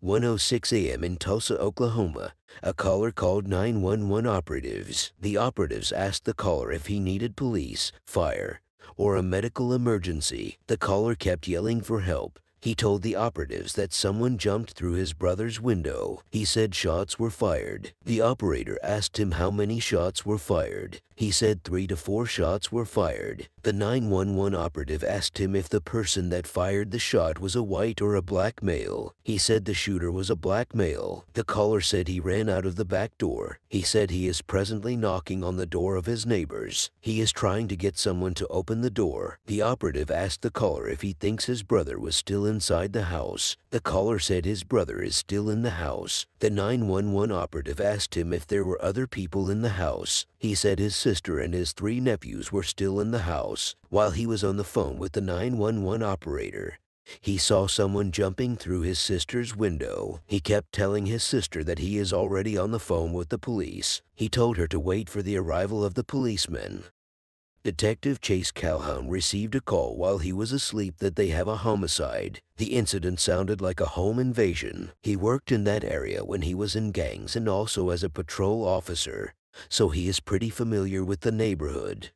1:06 a.m. in Tulsa, Oklahoma, a caller called 911 operatives. The operatives asked the caller if he needed police, fire, or a medical emergency. The caller kept yelling for help. He told the operatives that someone jumped through his brother's window. He said shots were fired. The operator asked him how many shots were fired. He said 3 to 4 shots were fired. The 911 operative asked him if the person that fired the shot was a white or a black male. He said the shooter was a black male. The caller said he ran out of the back door. He said he is presently knocking on the door of his neighbors. He is trying to get someone to open the door. The operative asked the caller if he thinks his brother was still inside the house. The caller said his brother is still in the house. The 911 operative asked him if there were other people in the house. He said his sister and his 3 nephews were still in the house. While he was on the phone with the 911 operator, he saw someone jumping through his sister's window. He kept telling his sister that he is already on the phone with the police. He told her to wait for the arrival of the policemen. Detective Chase Calhoun received a call while he was asleep that they have a homicide. The incident sounded like a home invasion. He worked in that area when he was in gangs and also as a patrol officer, so he is pretty familiar with the neighborhood.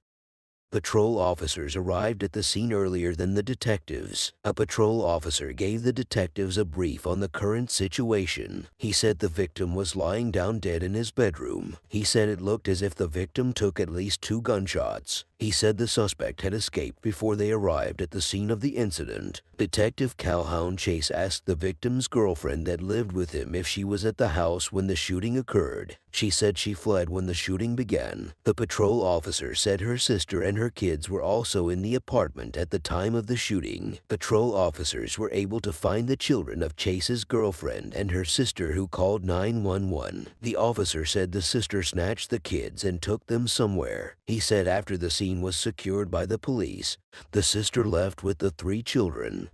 Patrol officers arrived at the scene earlier than the detectives. A patrol officer gave the detectives a brief on the current situation. He said the victim was lying down dead in his bedroom. He said it looked as if the victim took at least 2 gunshots. He said the suspect had escaped before they arrived at the scene of the incident. Detective Calhoun Chase asked the victim's girlfriend that lived with him if she was at the house when the shooting occurred. She said she fled when the shooting began. The patrol officer said her sister and her kids were also in the apartment at the time of the shooting. Patrol officers were able to find the children of Chase's girlfriend and her sister who called 911. The officer said the sister snatched the kids and took them somewhere. He said after the scene was secured by the police, the sister left with the 3 children.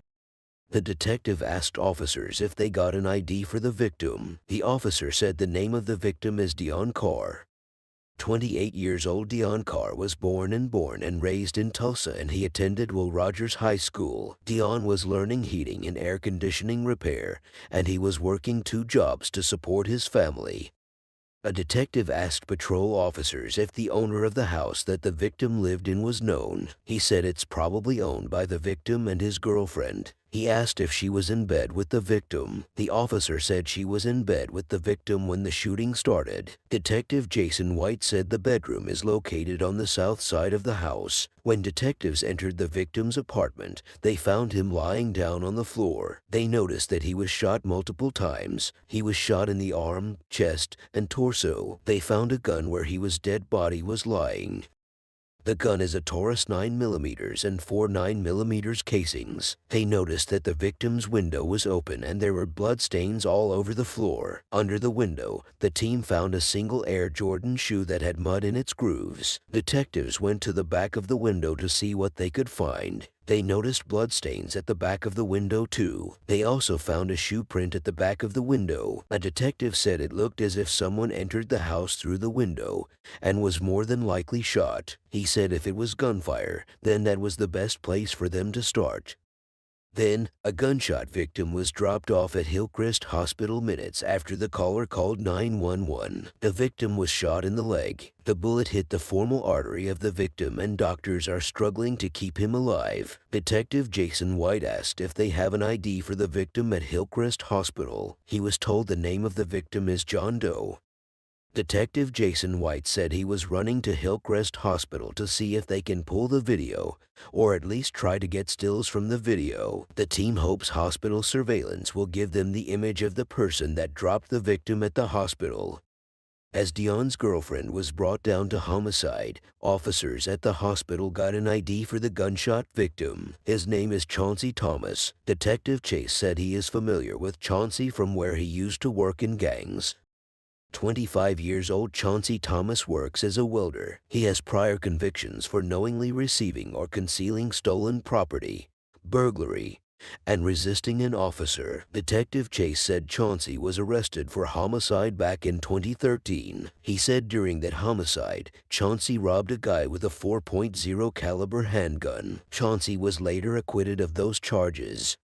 The detective asked officers if they got an ID for the victim. The officer said the name of the victim is Dion Carr. 28 years old Dion Carr was born and raised in Tulsa, and he attended Will Rogers High School. Dion was learning heating and air conditioning repair, and he was working 2 jobs to support his family. A detective asked patrol officers if the owner of the house that the victim lived in was known. He said it's probably owned by the victim and his girlfriend. He asked if she was in bed with the victim. The officer said she was in bed with the victim when the shooting started. Detective Jason White said the bedroom is located on the south side of the house. When detectives entered the victim's apartment, they found him lying down on the floor. They noticed that he was shot multiple times. He was shot in the arm, chest, and torso. They found a gun where his dead body was lying. The gun is a Taurus 9mm and 4 9mm casings. They noticed that the victim's window was open and there were blood stains all over the floor. Under the window, the team found a single Air Jordan shoe that had mud in its grooves. Detectives went to the back of the window to see what they could find. They noticed bloodstains at the back of the window too. They also found a shoe print at the back of the window. A detective said it looked as if someone entered the house through the window and was more than likely shot. He said if it was gunfire, then that was the best place for them to start. Then, a gunshot victim was dropped off at Hillcrest Hospital minutes after the caller called 911. The victim was shot in the leg. The bullet hit the femoral artery of the victim and doctors are struggling to keep him alive. Detective Jason White asked if they have an ID for the victim at Hillcrest Hospital. He was told the name of the victim is John Doe. Detective Jason White said he was running to Hillcrest Hospital to see if they can pull the video, or at least try to get stills from the video. The team hopes hospital surveillance will give them the image of the person that dropped the victim at the hospital. As Dion's girlfriend was brought down to homicide, officers at the hospital got an ID for the gunshot victim. His name is Chauncey Thomas. Detective Chase said he is familiar with Chauncey from where he used to work in gangs. 25 years old Chauncey Thomas works as a welder. He has prior convictions for knowingly receiving or concealing stolen property, burglary, and resisting an officer. Detective Chase said Chauncey was arrested for homicide back in 2013. He said during that homicide, Chauncey robbed a guy with a .40 caliber handgun. Chauncey was later acquitted of those charges.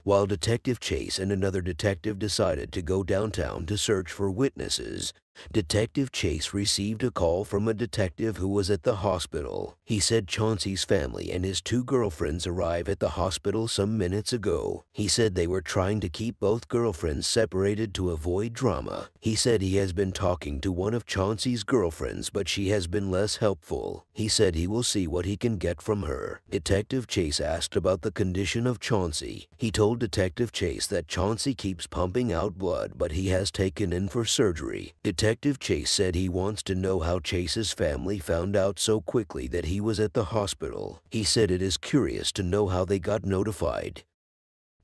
While Detective Chase and another detective decided to go downtown to search for witnesses, Detective Chase received a call from a detective who was at the hospital. He said Chauncey's family and his two girlfriends arrived at the hospital some minutes ago. He said they were trying to keep both girlfriends separated to avoid drama. He said he has been talking to one of Chauncey's girlfriends, but she has been less helpful. He said he will see what he can get from her. Detective Chase asked about the condition of Chauncey. He told Detective Chase that Chauncey keeps pumping out blood, but he has taken in for surgery. Detective Chase said he wants to know how Chase's family found out so quickly that he was at the hospital. He said it is curious to know how they got notified.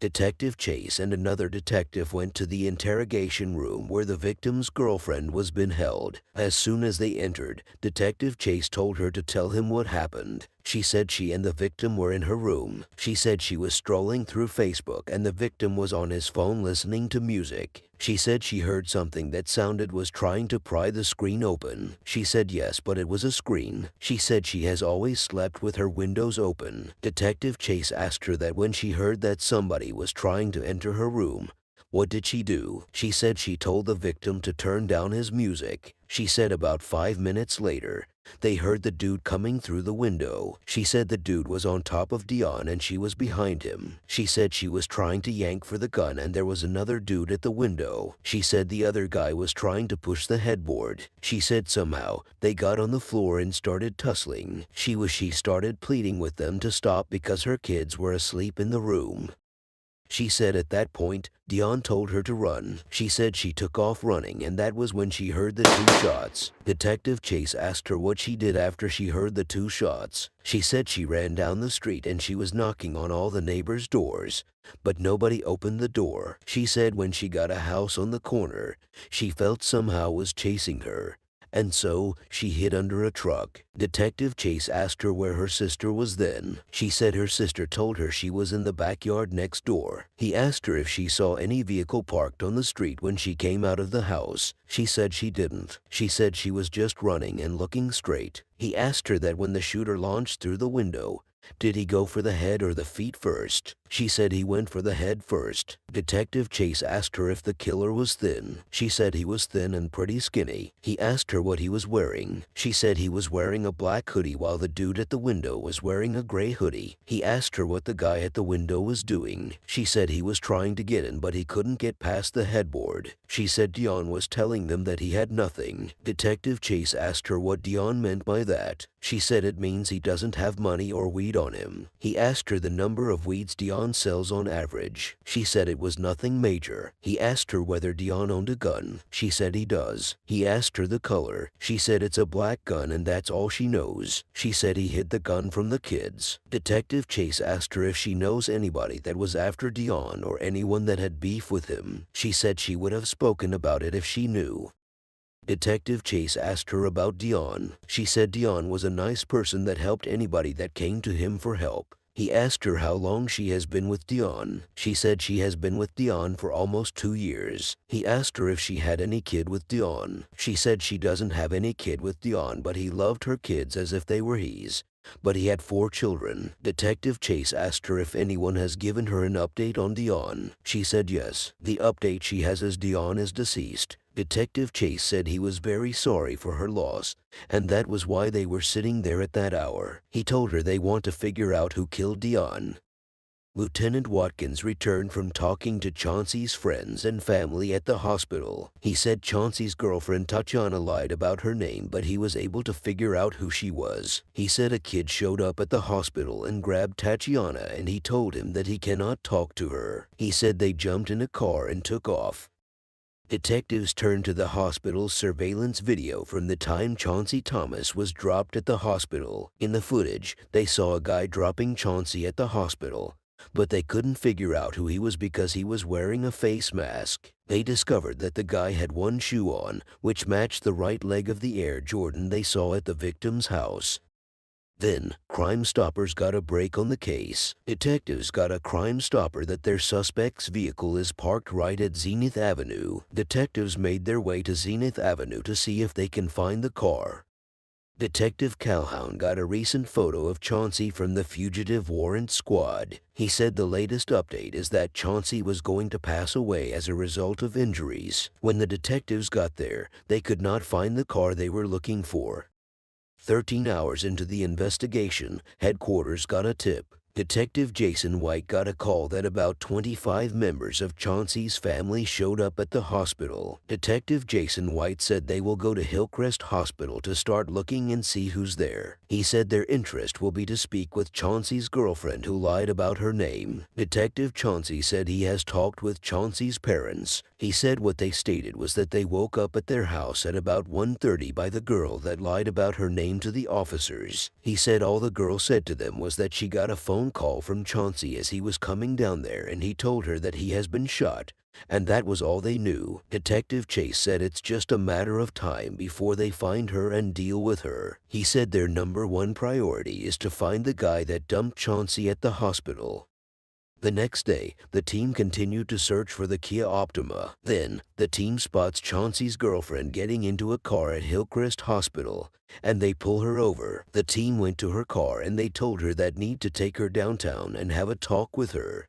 Detective Chase and another detective went to the interrogation room where the victim's girlfriend was being held. As soon as they entered, Detective Chase told her to tell him what happened. She said she and the victim were in her room. She said she was strolling through Facebook and the victim was on his phone listening to music. She said she heard something that sounded was trying to pry the screen open. She said yes, but it was a screen. She said she has always slept with her windows open. Detective Chase asked her that when she heard that somebody was trying to enter her room, what did she do? She said she told the victim to turn down his music. She said about 5 minutes later, they heard the dude coming through the window. She said the dude was on top of Dion and she was behind him. She said she was trying to yank for the gun and there was another dude at the window. She said the other guy was trying to push the headboard. She said somehow they got on the floor and started tussling. She started pleading with them to stop because her kids were asleep in the room. She said at that point, Dion told her to run. She said she took off running and that was when she heard the 2 shots. Detective Chase asked her what she did after she heard the 2 shots. She said she ran down the street and she was knocking on all the neighbors' doors, but nobody opened the door. She said when she got a house on the corner, she felt somehow was chasing her, and so she hid under a truck. Detective Chase asked her where her sister was then. She said her sister told her she was in the backyard next door. He asked her if she saw any vehicle parked on the street when she came out of the house. She said she didn't. She said she was just running and looking straight. He asked her that when the shooter launched through the window, did he go for the head or the feet first? She said he went for the head first. Detective Chase asked her if the killer was thin. She said he was thin and pretty skinny. He asked her what he was wearing. She said he was wearing a black hoodie while the dude at the window was wearing a gray hoodie. He asked her what the guy at the window was doing. She said he was trying to get in but he couldn't get past the headboard. She said Dion was telling them that he had nothing. Detective Chase asked her what Dion meant by that. She said it means he doesn't have money or weed on him. He asked her the number of weeds Dion sells on average. She said it was nothing major. He asked her whether Dion owned a gun. She said he does. He asked her the color. She said it's a black gun and that's all she knows. She said he hid the gun from the kids. Detective Chase asked her if she knows anybody that was after Dion or anyone that had beef with him. She said she would have spoken about it if she knew. Detective Chase asked her about Dion. She said Dion was a nice person that helped anybody that came to him for help. He asked her how long she has been with Dion. She said she has been with Dion for almost 2 years. He asked her if she had any kid with Dion. She said she doesn't have any kid with Dion, but he loved her kids as if they were his. But he had 4 children. Detective Chase asked her if anyone has given her an update on Dion. She said yes. The update she has is Dion is deceased. Detective Chase said he was very sorry for her loss, and that was why they were sitting there at that hour. He told her they want to figure out who killed Dion. Lieutenant Watkins returned from talking to Chauncey's friends and family at the hospital. He said Chauncey's girlfriend Tatiana lied about her name, but he was able to figure out who she was. He said a kid showed up at the hospital and grabbed Tatiana and he told him that he cannot talk to her. He said they jumped in a car and took off. Detectives turned to the hospital's surveillance video from the time Chauncey Thomas was dropped at the hospital. In the footage, they saw a guy dropping Chauncey at the hospital, but they couldn't figure out who he was because he was wearing a face mask. They discovered that the guy had one shoe on, which matched the right leg of the Air Jordan they saw at the victim's house. Then, Crime Stoppers got a break on the case. Detectives got a Crime Stopper that their suspect's vehicle is parked right at Zenith Avenue. Detectives made their way to Zenith Avenue to see if they can find the car. Detective Calhoun got a recent photo of Chauncey from the Fugitive Warrant Squad. He said the latest update is that Chauncey was going to pass away as a result of injuries. When the detectives got there, they could not find the car they were looking for. 13 hours into the investigation, headquarters got a tip. Detective Jason White got a call that about 25 members of Chauncey's family showed up at the hospital. Detective Jason White said they will go to Hillcrest Hospital to start looking and see who's there. He said their interest will be to speak with Chauncey's girlfriend who lied about her name. Detective Chauncey said he has talked with Chauncey's parents. He said what they stated was that they woke up at their house at about 1:30 by the girl that lied about her name to the officers. He said all the girl said to them was that she got a phone call from Chauncey as he was coming down there and he told her that he has been shot, and that was all they knew. Detective Chase said it's just a matter of time before they find her and deal with her. He said their #1 priority is to find the guy that dumped Chauncey at the hospital. The next day, the team continued to search for the Kia Optima. Then, the team spots Chauncey's girlfriend getting into a car at Hillcrest Hospital, and they pull her over. The team went to her car and they told her that need to take her downtown and have a talk with her.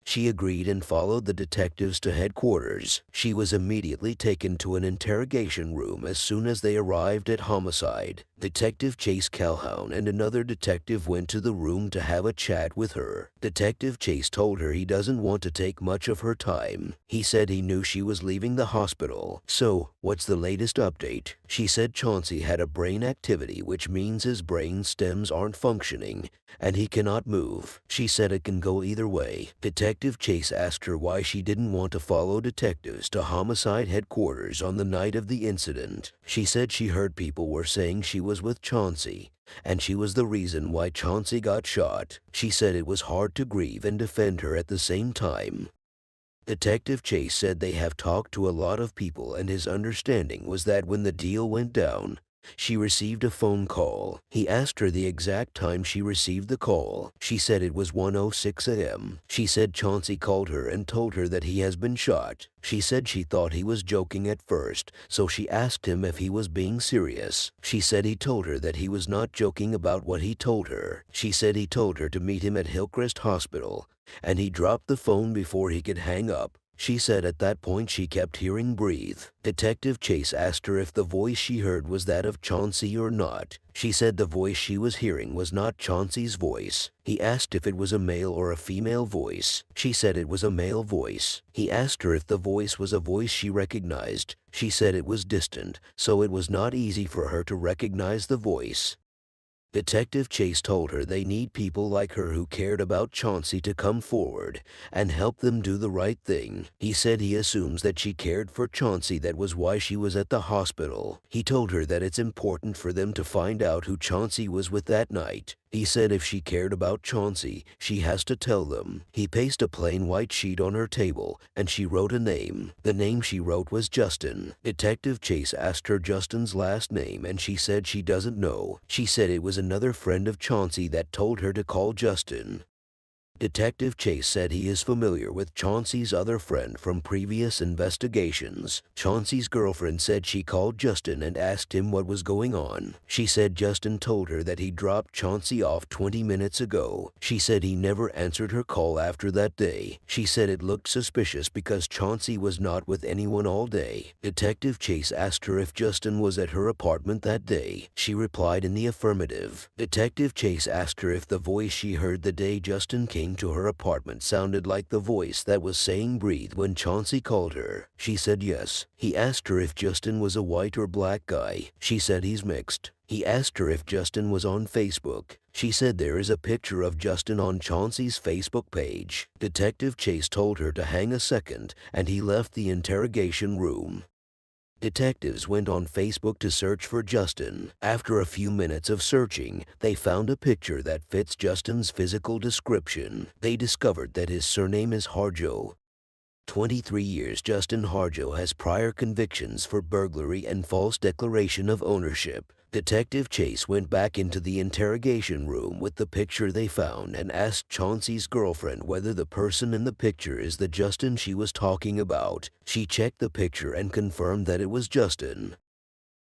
She agreed and followed the detectives to headquarters. She was immediately taken to an interrogation room as soon as they arrived at Homicide. Detective Chase Calhoun and another detective went to the room to have a chat with her. Detective Chase told her he doesn't want to take much of her time. He said he knew she was leaving the hospital. So, what's the latest update? She said Chauncey had a brain activity, which means his brain stems aren't functioning, and he cannot move. She said it can go either way. Detective Chase asked her why she didn't want to follow detectives to Homicide headquarters on the night of the incident. She said she heard people were saying she was with Chauncey, and she was the reason why Chauncey got shot. She said it was hard to grieve and defend her at the same time. Detective Chase said they have talked to a lot of people and his understanding was that when the deal went down, she received a phone call. He asked her the exact time she received the call. She said it was 1:06 a.m. She said Chauncey called her and told her that he has been shot. She said she thought he was joking at first, so she asked him if he was being serious. She said he told her that he was not joking about what he told her. She said he told her to meet him at Hillcrest Hospital, and he dropped the phone before he could hang up. She said at that point she kept hearing breathe. Detective Chase asked her if the voice she heard was that of Chauncey or not. She said the voice she was hearing was not Chauncey's voice. He asked if it was a male or a female voice. She said it was a male voice. He asked her if the voice was a voice she recognized. She said it was distant, so it was not easy for her to recognize the voice. Detective Chase told her they need people like her who cared about Chauncey to come forward and help them do the right thing. He said he assumes that she cared for Chauncey, that was why she was at the hospital. He told her that it's important for them to find out who Chauncey was with that night. He said if she cared about Chauncey, she has to tell them. He pasted a plain white sheet on her table and she wrote a name. The name she wrote was Justin. Detective Chase asked her Justin's last name and she said she doesn't know. She said it was another friend of Chauncey that told her to call Justin. Detective Chase said he is familiar with Chauncey's other friend from previous investigations. Chauncey's girlfriend said she called Justin and asked him what was going on. She said Justin told her that he dropped Chauncey off 20 minutes ago. She said he never answered her call after that day. She said it looked suspicious because Chauncey was not with anyone all day. Detective Chase asked her if Justin was at her apartment that day. She replied in the affirmative. Detective Chase asked her if the voice she heard the day Justin came to her apartment sounded like the voice that was saying breathe when Chauncey called her. She said yes. He asked her if Justin was a white or black guy. She said he's mixed. He asked her if Justin was on Facebook. She said there is a picture of Justin on Chauncey's Facebook page. Detective Chase told her to hang a second and he left the interrogation room. Detectives went on Facebook to search for Justin. After a few minutes of searching, they found a picture that fits Justin's physical description. They discovered that his surname is Harjo. 23 years. Justin Harjo has prior convictions for burglary and false declaration of ownership. Detective Chase went back into the interrogation room with the picture they found and asked Chauncey's girlfriend whether the person in the picture is the Justin she was talking about. She checked the picture and confirmed that it was Justin.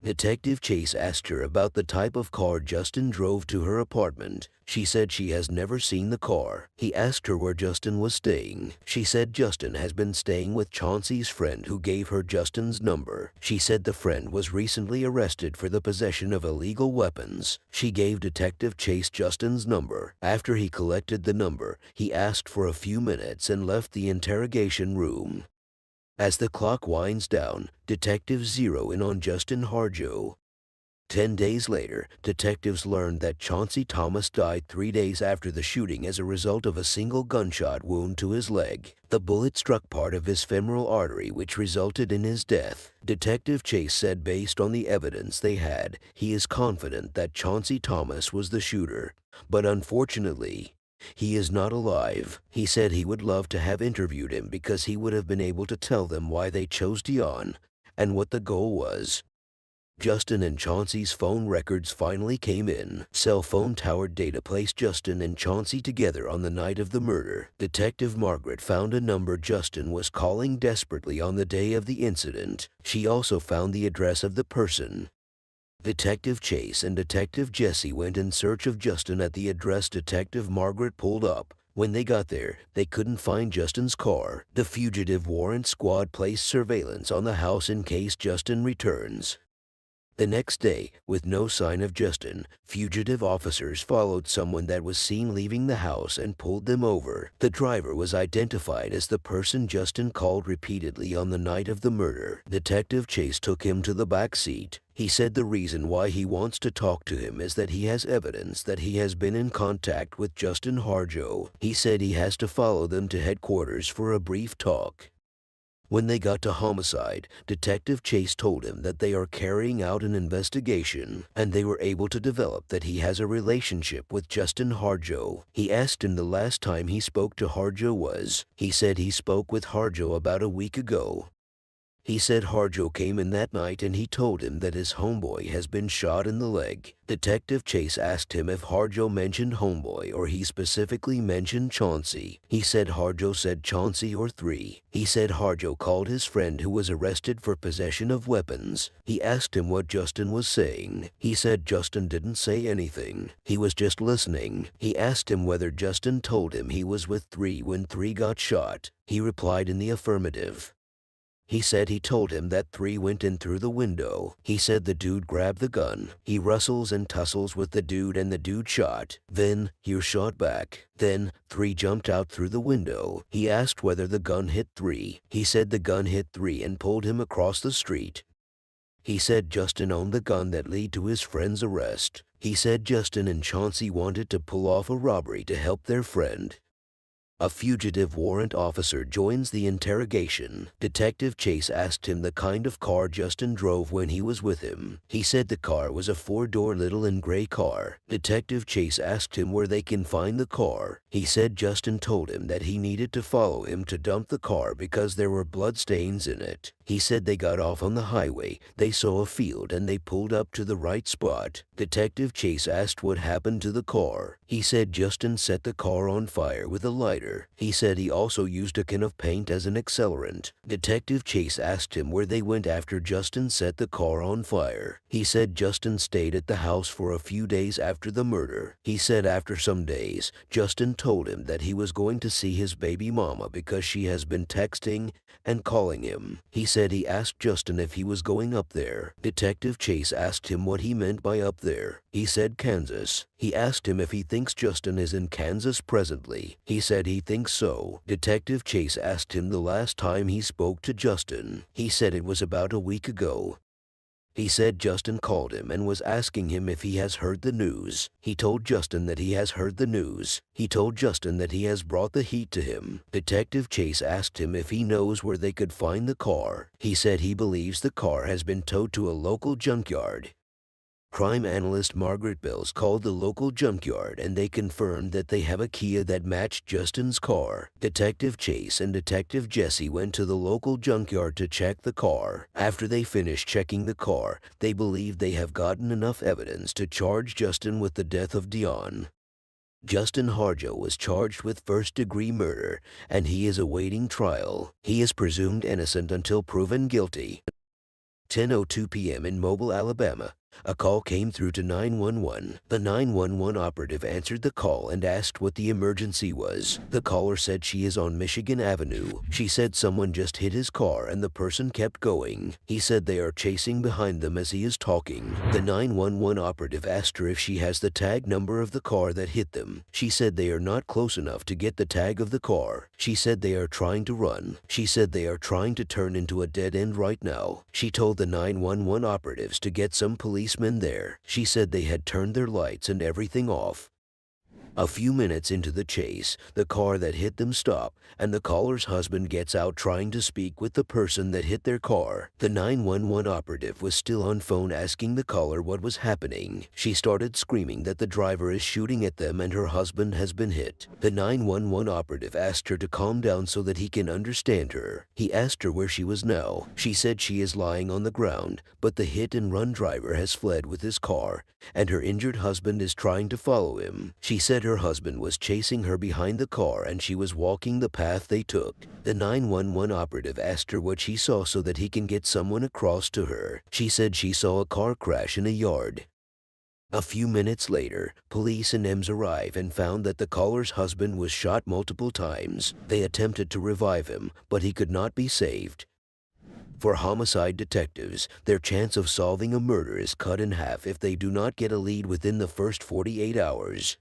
Detective Chase asked her about the type of car Justin drove to her apartment. She said she has never seen the car. He asked her where Justin was staying. She said Justin has been staying with Chauncey's friend who gave her Justin's number. She said the friend was recently arrested for the possession of illegal weapons. She gave Detective Chase Justin's number. After he collected the number, he asked for a few minutes and left the interrogation room. As the clock winds down, detectives zero in on Justin Harjo. 10 days later, detectives learned that Chauncey Thomas died 3 days after the shooting as a result of a single gunshot wound to his leg. The bullet struck part of his femoral artery, which resulted in his death. Detective Chase said based on the evidence they had, he is confident that Chauncey Thomas was the shooter. But unfortunately, he is not alive. He said he would love to have interviewed him because he would have been able to tell them why they chose Dion and what the goal was. Justin and Chauncey's phone records finally came in. Cell phone tower data placed Justin and Chauncey together on the night of the murder. Detective Margaret found a number Justin was calling desperately on the day of the incident. She also found the address of the person. Detective Chase and Detective Jesse went in search of Justin at the address Detective Margaret pulled up. When they got there, they couldn't find Justin's car. The fugitive warrant squad placed surveillance on the house in case Justin returns. The next day, with no sign of Justin, fugitive officers followed someone that was seen leaving the house and pulled them over. The driver was identified as the person Justin called repeatedly on the night of the murder. Detective Chase took him to the back seat. He said the reason why he wants to talk to him is that he has evidence that he has been in contact with Justin Harjo. He said he has to follow them to headquarters for a brief talk. When they got to homicide, Detective Chase told him that they are carrying out an investigation, and they were able to develop that he has a relationship with Justin Harjo. He asked him the last time he spoke to Harjo was. He said he spoke with Harjo about a week ago. He said Harjo came in that night and he told him that his homeboy has been shot in the leg. Detective Chase asked him if Harjo mentioned homeboy or he specifically mentioned Chauncey. He said Harjo said Chauncey or 3. He said Harjo called his friend who was arrested for possession of weapons. He asked him what Justin was saying. He said Justin didn't say anything. He was just listening. He asked him whether Justin told him he was with 3 when 3 got shot. He replied in the affirmative. He said he told him that 3 went in through the window. He said the dude grabbed the gun. He wrestles and tussles with the dude and the dude shot. Then, he shot back. Then, 3 jumped out through the window. He asked whether the gun hit 3. He said the gun hit 3 and pulled him across the street. He said Justin owned the gun that led to his friend's arrest. He said Justin and Chauncey wanted to pull off a robbery to help their friend. A fugitive warrant officer joins the interrogation. Detective Chase asked him the kind of car Justin drove when he was with him. He said the car was a 4-door little and gray car. Detective Chase asked him where they can find the car. He said Justin told him that he needed to follow him to dump the car because there were blood stains in it. He said they got off on the highway, they saw a field and they pulled up to the right spot. Detective Chase asked what happened to the car. He said Justin set the car on fire with a lighter. He said he also used a can of paint as an accelerant. Detective Chase asked him where they went after Justin set the car on fire. He said Justin stayed at the house for a few days after the murder. He said after some days, Justin told him that he was going to see his baby mama because she has been texting and calling him. He said he asked Justin if he was going up there. Detective Chase asked him what he meant by up there. He said Kansas. He asked him if he thinks Justin is in Kansas presently. He said he thinks so. Detective Chase asked him the last time he spoke to Justin. He said it was about a week ago. He said Justin called him and was asking him if he has heard the news. He told Justin that he has heard the news. He told Justin that he has brought the heat to him. Detective Chase asked him if he knows where they could find the car. He said he believes the car has been towed to a local junkyard. Crime analyst Margaret Bills called the local junkyard and they confirmed that they have a Kia that matched Justin's car. Detective Chase and Detective Jesse went to the local junkyard to check the car. After they finished checking the car, they believe they have gotten enough evidence to charge Justin with the death of Dion. Justin Harjo was charged with first-degree murder and he is awaiting trial. He is presumed innocent until proven guilty. 10:02 p.m. in Mobile, Alabama, a call came through to 911. The 911 operative answered the call and asked what the emergency was. The caller said she is on Michigan Avenue. She said someone just hit his car and the person kept going. He said they are chasing behind them as he is talking. The 911 operative asked her if she has the tag number of the car that hit them. She said they are not close enough to get the tag of the car. She said they are trying to run. She said they are trying to turn into a dead end right now. She told the 911 operatives to get some policemen there. She said they had turned their lights and everything off. A few minutes into the chase, the car that hit them stopped, and the caller's husband gets out trying to speak with the person that hit their car. The 911 operative was still on phone asking the caller what was happening. She started screaming that the driver is shooting at them and her husband has been hit. The 911 operative asked her to calm down so that he can understand her. He asked her where she was now. She said she is lying on the ground, but the hit-and-run driver has fled with his car, and her injured husband is trying to follow him. She said her husband was chasing her behind the car and she was walking the path they took. The 911 operative asked her what she saw so that he can get someone across to her. She said she saw a car crash in a yard. A few minutes later, police and EMS arrive and found that the caller's husband was shot multiple times. They attempted to revive him, but he could not be saved. For homicide detectives, their chance of solving a murder is cut in half if they do not get a lead within the first 48 hours.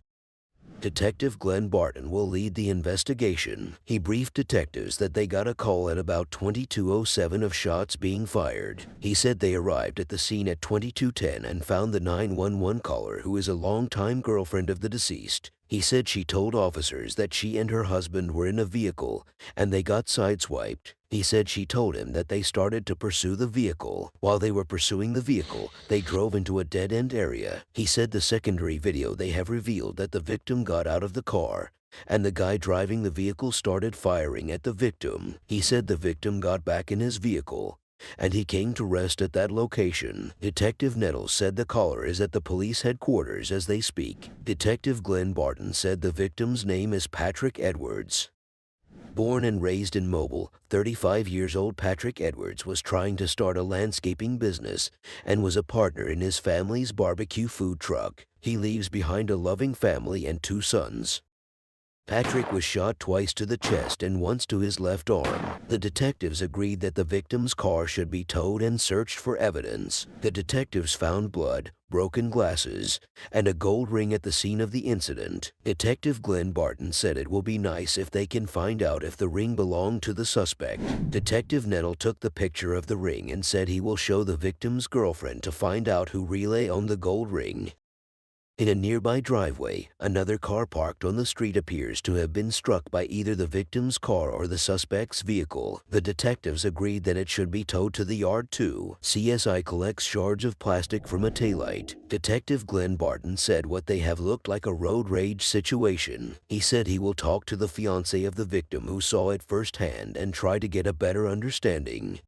Detective Glenn Barton will lead the investigation. He briefed detectives that they got a call at about 22:07 of shots being fired. He said they arrived at the scene at 22:10 and found the 911 caller, who is a longtime girlfriend of the deceased. He said she told officers that she and her husband were in a vehicle and they got sideswiped. He said she told him that they started to pursue the vehicle. While they were pursuing the vehicle, they drove into a dead-end area. He said the secondary video they have revealed that the victim got out of the car and the guy driving the vehicle started firing at the victim. He said the victim got back in his vehicle and he came to rest at that location. Detective Nettles said the caller is at the police headquarters as they speak. Detective Glenn Barton said the victim's name is Patrick Edwards. Born and raised in Mobile, 35 years old Patrick Edwards was trying to start a landscaping business and was a partner in his family's barbecue food truck. He leaves behind a loving family and 2 sons. Patrick was shot twice to the chest and once to his left arm. The detectives agreed that the victim's car should be towed and searched for evidence. The detectives found blood, broken glasses, and a gold ring at the scene of the incident. Detective Glenn Barton said it will be nice if they can find out if the ring belonged to the suspect. Detective Nettle took the picture of the ring and said he will show the victim's girlfriend to find out who really owned the gold ring. In a nearby driveway, another car parked on the street appears to have been struck by either the victim's car or the suspect's vehicle. The detectives agreed that it should be towed to the yard too. CSI collects shards of plastic from a taillight. Detective Glenn Barton said what they have looked like a road rage situation. He said he will talk to the fiancé of the victim who saw it firsthand and try to get a better understanding.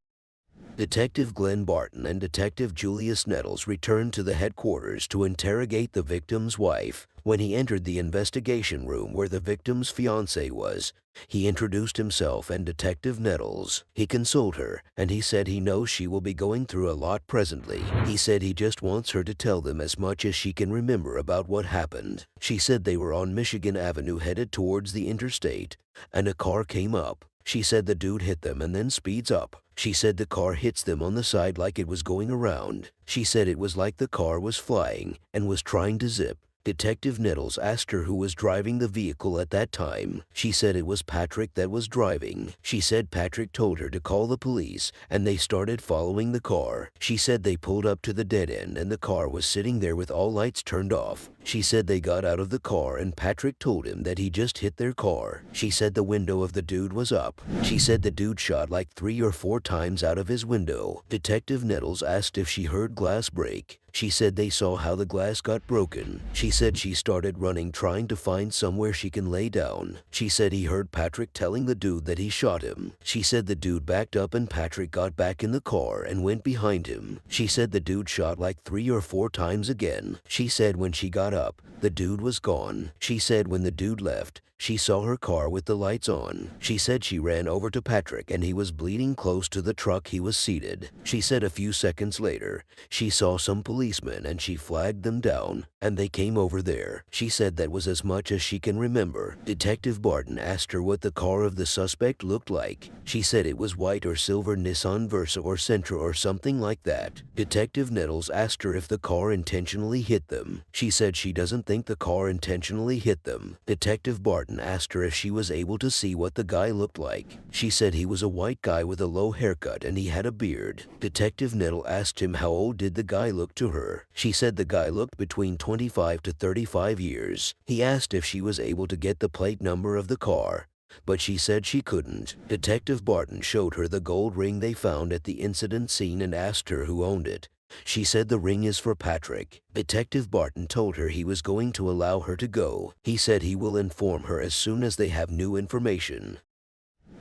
Detective Glenn Barton and Detective Julius Nettles returned to the headquarters to interrogate the victim's wife. When he entered the investigation room where the victim's fiancé was, he introduced himself and Detective Nettles. He consoled her, and he said he knows she will be going through a lot presently. He said he just wants her to tell them as much as she can remember about what happened. She said they were on Michigan Avenue headed towards the interstate, and a car came up. She said the dude hit them and then speeds up. She said the car hits them on the side like it was going around. She said it was like the car was flying and was trying to zip. Detective Nettles asked her who was driving the vehicle at that time. She said it was Patrick that was driving. She said Patrick told her to call the police, and they started following the car. She said they pulled up to the dead end and the car was sitting there with all lights turned off. She said they got out of the car and Patrick told him that he just hit their car. She said the window of the dude was up. She said the dude shot like 3 or 4 times out of his window. Detective Nettles asked if she heard glass break. She said they saw how the glass got broken. She said she started running trying to find somewhere she can lay down. She said he heard Patrick telling the dude that he shot him. She said the dude backed up and Patrick got back in the car and went behind him. She said the dude shot like 3 or 4 times again. She said when she got up, the dude was gone. She said when the dude left, She saw her car with the lights on. She said she ran over to Patrick and he was bleeding close to the truck he was seated. She said a few seconds later, she saw some policemen and she flagged them down, and they came over there. She said that was as much as she can remember. Detective Barton asked her what the car of the suspect looked like. She said it was white or silver Nissan Versa or Sentra or something like that. Detective Nettles asked her if the car intentionally hit them. She said she doesn't think the car intentionally hit them. Detective Barton asked her if she was able to see what the guy looked like. She said he was a white guy with a low haircut and he had a beard. Detective Nettle asked him how old did the guy look to her. She said the guy looked between 25 to 35 years. He asked if she was able to get the plate number of the car, but she said she couldn't. Detective Barton showed her the gold ring they found at the incident scene and asked her who owned it. She said the ring is for Patrick. Detective Barton told her he was going to allow her to go. He said he will inform her as soon as they have new information.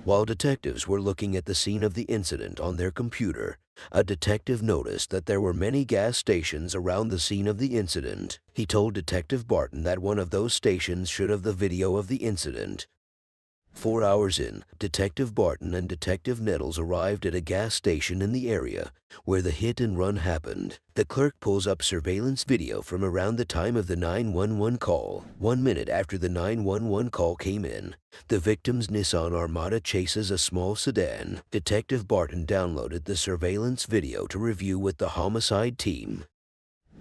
While detectives were looking at the scene of the incident on their computer, a detective noticed that there were many gas stations around the scene of the incident. He told Detective Barton that one of those stations should have the video of the incident. 4 hours in, Detective Barton and Detective Nettles arrived at a gas station in the area where the hit and run happened. The clerk pulls up surveillance video from around the time of the 911 call. 1 minute after the 911 call came in, the victim's Nissan Armada chases a small sedan. Detective Barton downloaded the surveillance video to review with the homicide team.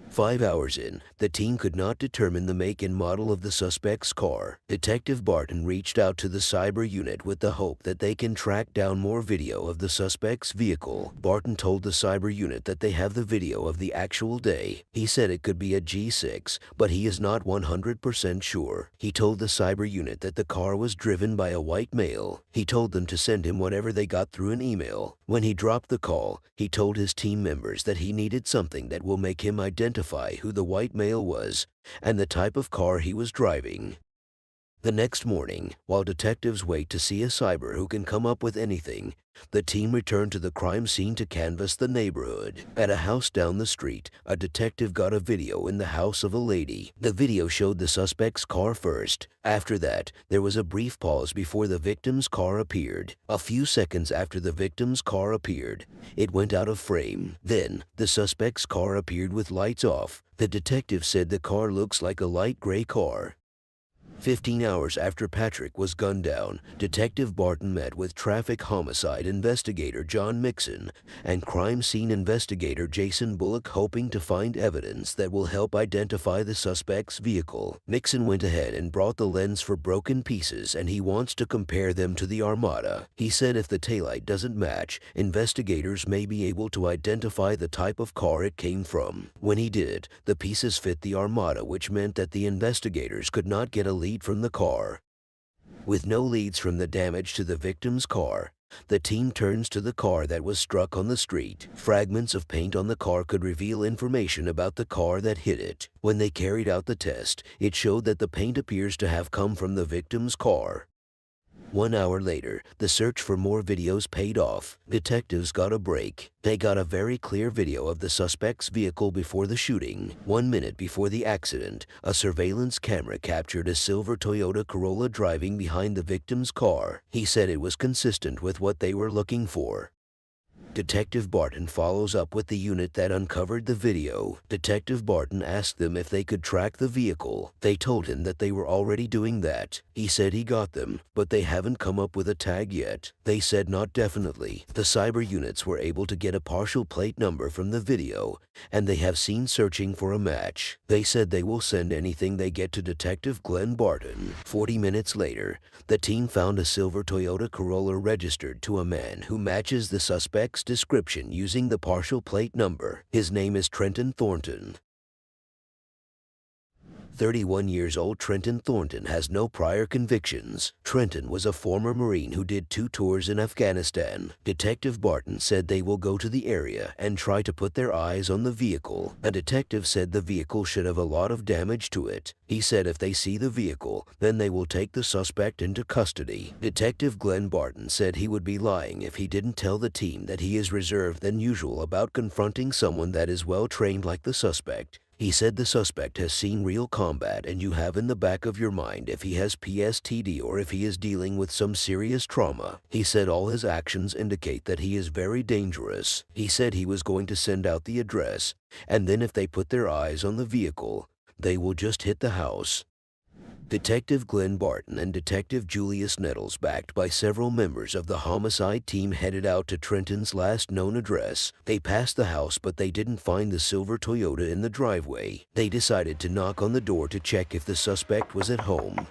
5 hours in, the team could not determine the make and model of the suspect's car. Detective Barton reached out to the cyber unit with the hope that they can track down more video of the suspect's vehicle. Barton told the cyber unit that they have the video of the actual day. He said it could be a G6, but he is not 100% sure. He told the cyber unit that the car was driven by a white male. He told them to send him whatever they got through an email. When he dropped the call, he told his team members that he needed something that will make him identify who the white male was and the type of car he was driving. The next morning, while detectives wait to see a cyber who can come up with anything, the team returned to the crime scene to canvass the neighborhood. At a house down the street, a detective got a video in the house of a lady. The video showed the suspect's car first. After that, there was a brief pause before the victim's car appeared. A few seconds after the victim's car appeared, it went out of frame. Then, the suspect's car appeared with lights off. The detective said the car looks like a light gray car. 15 hours after Patrick was gunned down, Detective Barton met with traffic homicide investigator John Mixon and crime scene investigator Jason Bullock, hoping to find evidence that will help identify the suspect's vehicle. Mixon went ahead and brought the lens for broken pieces, and he wants to compare them to the Armada. He said if the taillight doesn't match, investigators may be able to identify the type of car it came from. When he did, the pieces fit the Armada, which meant that the investigators could not get a lead from the car. With no leads from the damage to the victim's car, the team turns to the car that was struck on the street. Fragments of paint on the car could reveal information about the car that hit it. When they carried out the test, it showed that the paint appears to have come from the victim's car. 1 hour later, the search for more videos paid off. Detectives got a break. They got a very clear video of the suspect's vehicle before the shooting. 1 minute before the accident, a surveillance camera captured a silver Toyota Corolla driving behind the victim's car. He said it was consistent with what they were looking for. Detective Barton follows up with the unit that uncovered the video. Detective Barton asked them if they could track the vehicle. They told him that they were already doing that. He said he got them, but they haven't come up with a tag yet. They said not definitely. The cyber units were able to get a partial plate number from the video, and they have seen searching for a match. They said they will send anything they get to Detective Glenn Barton. 40 minutes later, the team found a silver Toyota Corolla registered to a man who matches the suspect's description using the partial plate number. His name is Trenton Thornton. 31 years old Trenton Thornton has no prior convictions. Trenton was a former Marine who did 2 tours in Afghanistan. Detective Barton said they will go to the area and try to put their eyes on the vehicle. A detective said the vehicle should have a lot of damage to it. He said if they see the vehicle, then they will take the suspect into custody. Detective Glenn Barton said he would be lying if he didn't tell the team that he is reserved than usual about confronting someone that is well trained like the suspect. He said the suspect has seen real combat and you have in the back of your mind if he has PTSD or if he is dealing with some serious trauma. He said all his actions indicate that he is very dangerous. He said he was going to send out the address, and then if they put their eyes on the vehicle, they will just hit the house. Detective Glenn Barton and Detective Julius Nettles, backed by several members of the homicide team, headed out to Trenton's last known address. They passed the house, but they didn't find the silver Toyota in the driveway. They decided to knock on the door to check if the suspect was at home.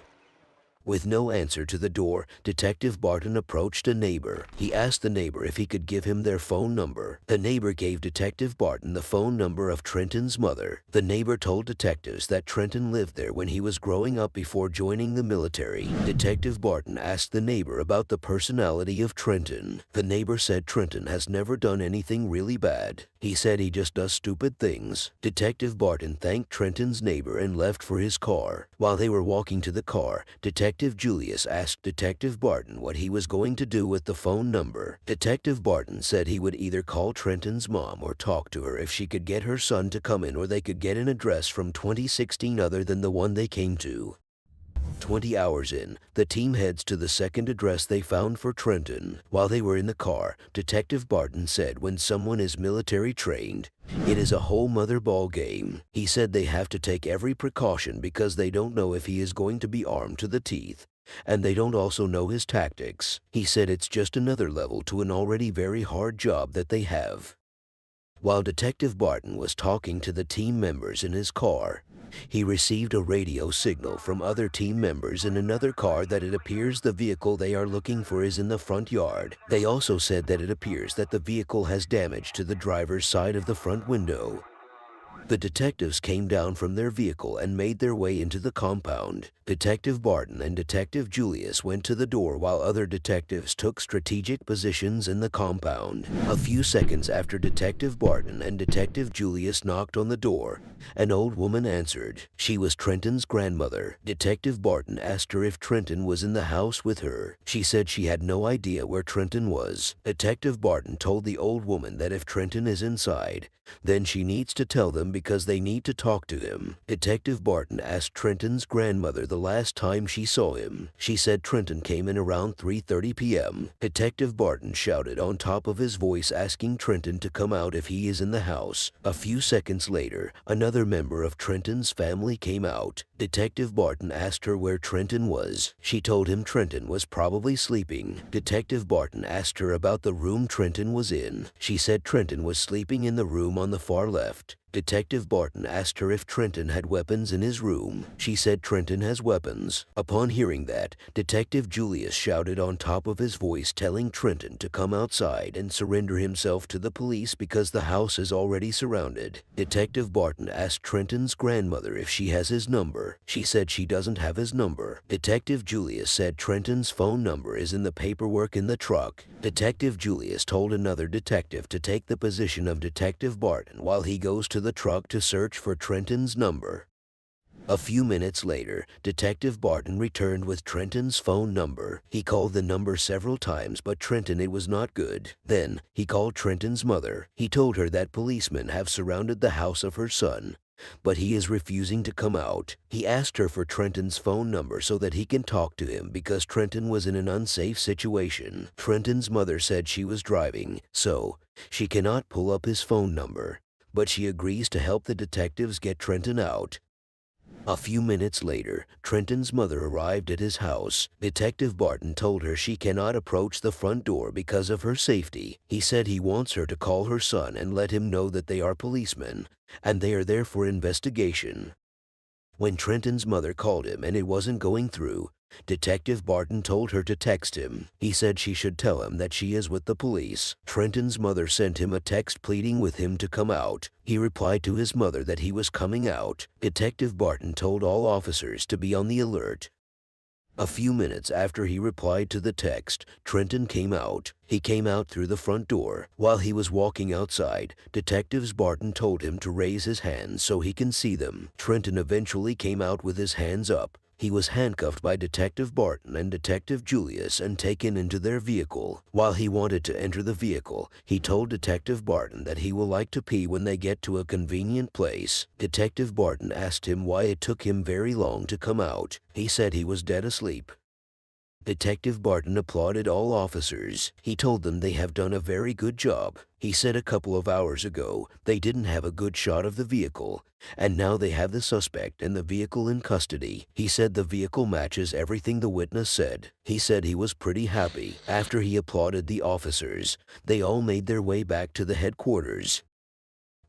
With no answer to the door, Detective Barton approached a neighbor. He asked the neighbor if he could give him their phone number. The neighbor gave Detective Barton the phone number of Trenton's mother. The neighbor told detectives that Trenton lived there when he was growing up before joining the military. Detective Barton asked the neighbor about the personality of Trenton. The neighbor said Trenton has never done anything really bad. He said he just does stupid things. Detective Barton thanked Trenton's neighbor and left for his car. While they were walking to the car, Detective Julius asked Detective Barton what he was going to do with the phone number. Detective Barton said he would either call Trenton's mom or talk to her if she could get her son to come in, or they could get an address from 2016 other than the one they came to. 20 hours in, the team heads to the second address they found for Trenton. While they were in the car, Detective Barton said when someone is military trained, it is a whole mother ball game. He said they have to take every precaution because they don't know if he is going to be armed to the teeth, and they don't also know his tactics. He said it's just another level to an already very hard job that they have. While Detective Barton was talking to the team members in his car, he received a radio signal from other team members in another car that it appears the vehicle they are looking for is in the front yard. They also said that it appears that the vehicle has damage to the driver's side of the front window. The detectives came down from their vehicle and made their way into the compound. Detective Barton and Detective Julius went to the door while other detectives took strategic positions in the compound. A few seconds after Detective Barton and Detective Julius knocked on the door, an old woman answered. She was Trenton's grandmother. Detective Barton asked her if Trenton was in the house with her. She said she had no idea where Trenton was. Detective Barton told the old woman that if Trenton is inside, then she needs to tell them because they need to talk to him. Detective Barton asked Trenton's grandmother the last time she saw him. She said Trenton came in around 3:30 p.m. Detective Barton shouted on top of his voice asking Trenton to come out if he is in the house. A few seconds later, another member of Trenton's family came out. Detective Barton asked her where Trenton was. She told him Trenton was probably sleeping. Detective Barton asked her about the room Trenton was in. She said Trenton was sleeping in the room on the far left. Detective Barton asked her if Trenton had weapons in his room. She said Trenton has weapons. Upon hearing that, Detective Julius shouted on top of his voice telling Trenton to come outside and surrender himself to the police because the house is already surrounded. Detective Barton asked Trenton's grandmother if she has his number. She said she doesn't have his number. Detective Julius said Trenton's phone number is in the paperwork in the truck. Detective Julius told another detective to take the position of Detective Barton while he goes to the truck to search for Trenton's number. A few minutes later, Detective Barton returned with Trenton's phone number. He called the number several times, but Trenton, it was not good. Then, he called Trenton's mother. He told her that policemen have surrounded the house of her son, but he is refusing to come out. He asked her for Trenton's phone number so that he can talk to him because Trenton was in an unsafe situation. Trenton's mother said she was driving, so she cannot pull up his phone number, but she agrees to help the detectives get Trenton out. A few minutes later, Trenton's mother arrived at his house. Detective Barton told her she cannot approach the front door because of her safety. He said he wants her to call her son and let him know that they are policemen, and they are there for investigation. When Trenton's mother called him and it wasn't going through, Detective Barton told her to text him. He said she should tell him that she is with the police. Trenton's mother sent him a text pleading with him to come out. He replied to his mother that he was coming out. Detective Barton told all officers to be on the alert. A few minutes after he replied to the text, Trenton came out. He came out through the front door. While he was walking outside, Detectives Barton told him to raise his hands so he can see them. Trenton eventually came out with his hands up, He was handcuffed by Detective Barton and Detective Julius and taken into their vehicle. While he wanted to enter the vehicle, he told Detective Barton that he will like to pee when they get to a convenient place. Detective Barton asked him why it took him very long to come out. He said he was dead asleep. Detective Barton applauded all officers. He told them they have done a very good job. He said a couple of hours ago they didn't have a good shot of the vehicle, and now they have the suspect and the vehicle in custody. He said the vehicle matches everything the witness said. He said he was pretty happy. After he applauded the officers, they all made their way back to the headquarters.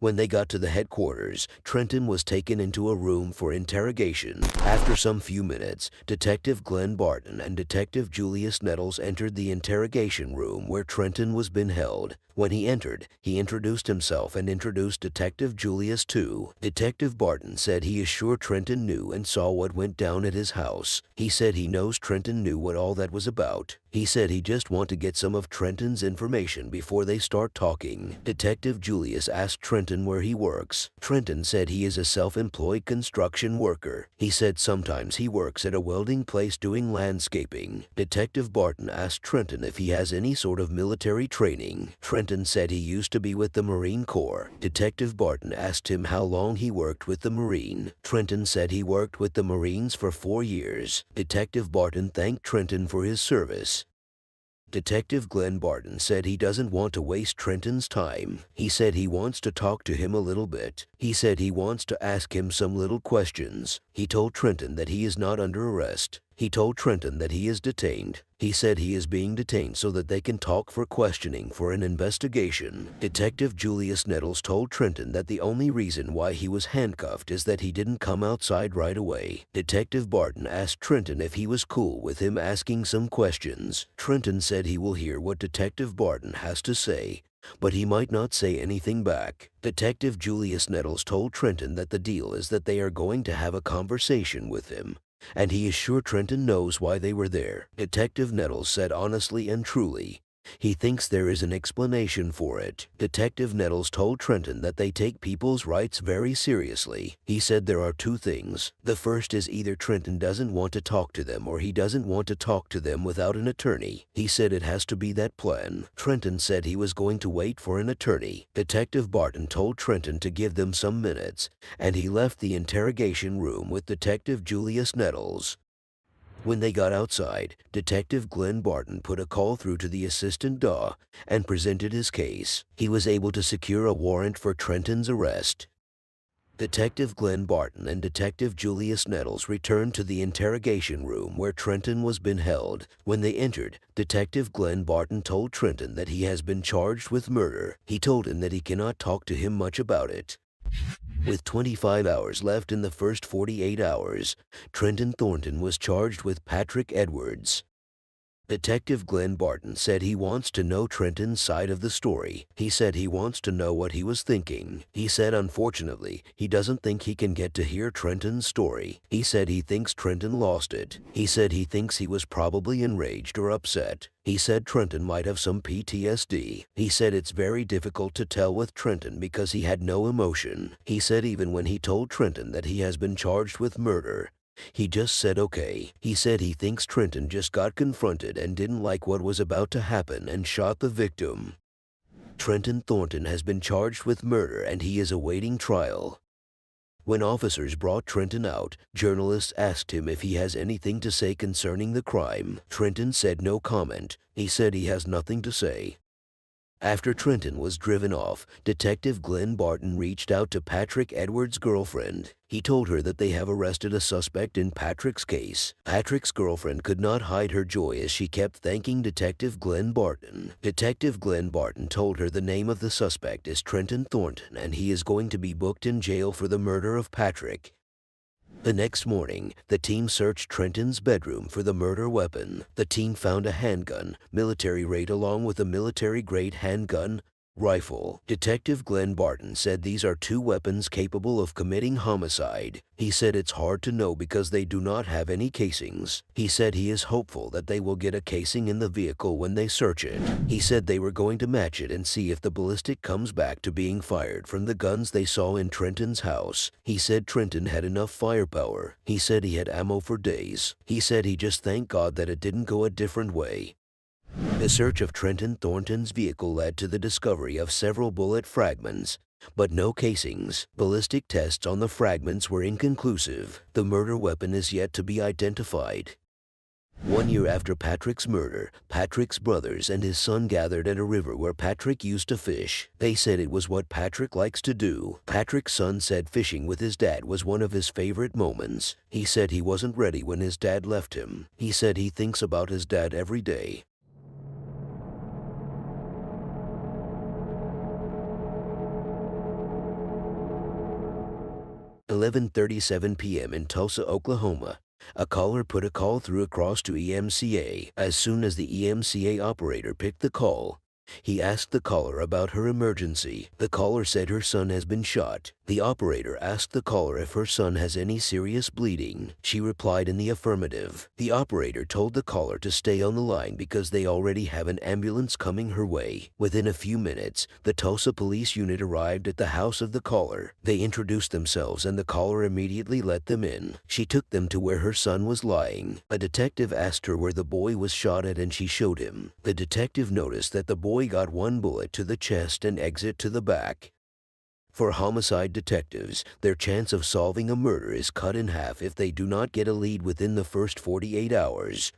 When they got to the headquarters, Trenton was taken into a room for interrogation. After some few minutes, Detective Glenn Barton and Detective Julius Nettles entered the interrogation room where Trenton was being held. When he entered, he introduced himself and introduced Detective Julius too. Detective Barton said he is sure Trenton knew and saw what went down at his house. He said he knows Trenton knew what all that was about. He said he just want to get some of Trenton's information before they start talking. Detective Julius asked Trenton where he works. Trenton said he is a self-employed construction worker. He said sometimes he works at a welding place doing landscaping. Detective Barton asked Trenton if he has any sort of military training. Trenton said he used to be with the Marine Corps. Detective Barton asked him how long he worked with the Marine. Trenton said he worked with the Marines for 4 years. Detective Barton thanked Trenton for his service. Detective Glenn Barton said he doesn't want to waste Trenton's time. He said he wants to talk to him a little bit. He said he wants to ask him some little questions. He told Trenton that he is not under arrest. He told Trenton that he is detained. He said he is being detained so that they can talk for questioning for an investigation. Detective Julius Nettles told Trenton that the only reason why he was handcuffed is that he didn't come outside right away. Detective Barton asked Trenton if he was cool with him asking some questions. Trenton said he will hear what Detective Barton has to say, but he might not say anything back. Detective Julius Nettles told Trenton that the deal is that they are going to have a conversation with him, and he is sure Trenton knows why they were there. Detective Nettles said honestly and truly, he thinks there is an explanation for it. Detective Nettles told Trenton that they take people's rights very seriously. He said there are two things. The first is either Trenton doesn't want to talk to them or he doesn't want to talk to them without an attorney. He said it has to be that plan. Trenton said he was going to wait for an attorney. Detective Barton told Trenton to give them some minutes, and he left the interrogation room with Detective Julius Nettles. When they got outside, Detective Glenn Barton put a call through to the assistant DA and presented his case. He was able to secure a warrant for Trenton's arrest. Detective Glenn Barton and Detective Julius Nettles returned to the interrogation room where Trenton was being held. When they entered, Detective Glenn Barton told Trenton that he has been charged with murder. He told him that he cannot talk to him much about it. With 25 hours left in the first 48 hours, Trenton Thornton was charged with Patrick Edwards. Detective Glenn Barton said he wants to know Trenton's side of the story. He said he wants to know what he was thinking. He said unfortunately, he doesn't think he can get to hear Trenton's story. He said he thinks Trenton lost it. He said he thinks he was probably enraged or upset. He said Trenton might have some PTSD. He said it's very difficult to tell with Trenton because he had no emotion. He said even when he told Trenton that he has been charged with murder, he just said okay. He said he thinks Trenton just got confronted and didn't like what was about to happen and shot the victim. Trenton Thornton has been charged with murder and he is awaiting trial. When officers brought Trenton out, journalists asked him if he has anything to say concerning the crime. Trenton said no comment. He said he has nothing to say. After Trenton was driven off, Detective Glenn Barton reached out to Patrick Edwards' girlfriend. He told her that they have arrested a suspect in Patrick's case. Patrick's girlfriend could not hide her joy as she kept thanking Detective Glenn Barton. Detective Glenn Barton told her the name of the suspect is Trenton Thornton and he is going to be booked in jail for the murder of Patrick. The next morning, the team searched Trenton's bedroom for the murder weapon. The team found a handgun, military grade along with a military-grade handgun, Rifle. Detective Glenn Barton said these are two weapons capable of committing homicide. He said it's hard to know because they do not have any casings. He said he is hopeful that they will get a casing in the vehicle when they search it. He said they were going to match it and see if the ballistic comes back to being fired from the guns they saw in Trenton's house. He said Trenton had enough firepower. He said he had ammo for days. He said he just thanked God that it didn't go a different way. The search of Trenton Thornton's vehicle led to the discovery of several bullet fragments, but no casings. Ballistic tests on the fragments were inconclusive. The murder weapon is yet to be identified. 1 year after Patrick's murder, Patrick's brothers and his son gathered at a river where Patrick used to fish. They said it was what Patrick likes to do. Patrick's son said fishing with his dad was one of his favorite moments. He said he wasn't ready when his dad left him. He said he thinks about his dad every day. 11:37 p.m. in Tulsa, Oklahoma. A caller put a call through across to EMCA. As soon as the EMCA operator picked the call, he asked the caller about her emergency. The caller said her son has been shot. The operator asked the caller if her son has any serious bleeding. She replied in the affirmative. The operator told the caller to stay on the line because they already have an ambulance coming her way. Within a few minutes, the Tulsa police unit arrived at the house of the caller. They introduced themselves and the caller immediately let them in. She took them to where her son was lying. A detective asked her where the boy was shot at and she showed him. The detective noticed that the boy got one bullet to the chest and exit to the back. For homicide detectives, their chance of solving a murder is cut in half if they do not get a lead within the first 48 hours.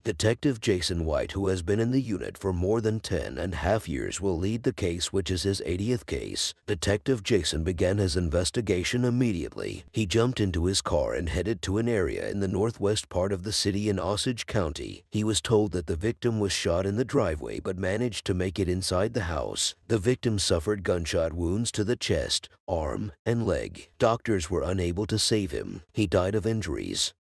Detective Jason White, who has been in the unit for more than 10.5 years, will lead the case, which is his 80th case. Detective Jason began his investigation immediately. He jumped into his car and headed to an area in the northwest part of the city in Osage County. He was told that the victim was shot in the driveway but managed to make it inside the house. The victim suffered gunshot wounds to the chest, arm, and leg. Doctors were unable to save him. He died of injuries.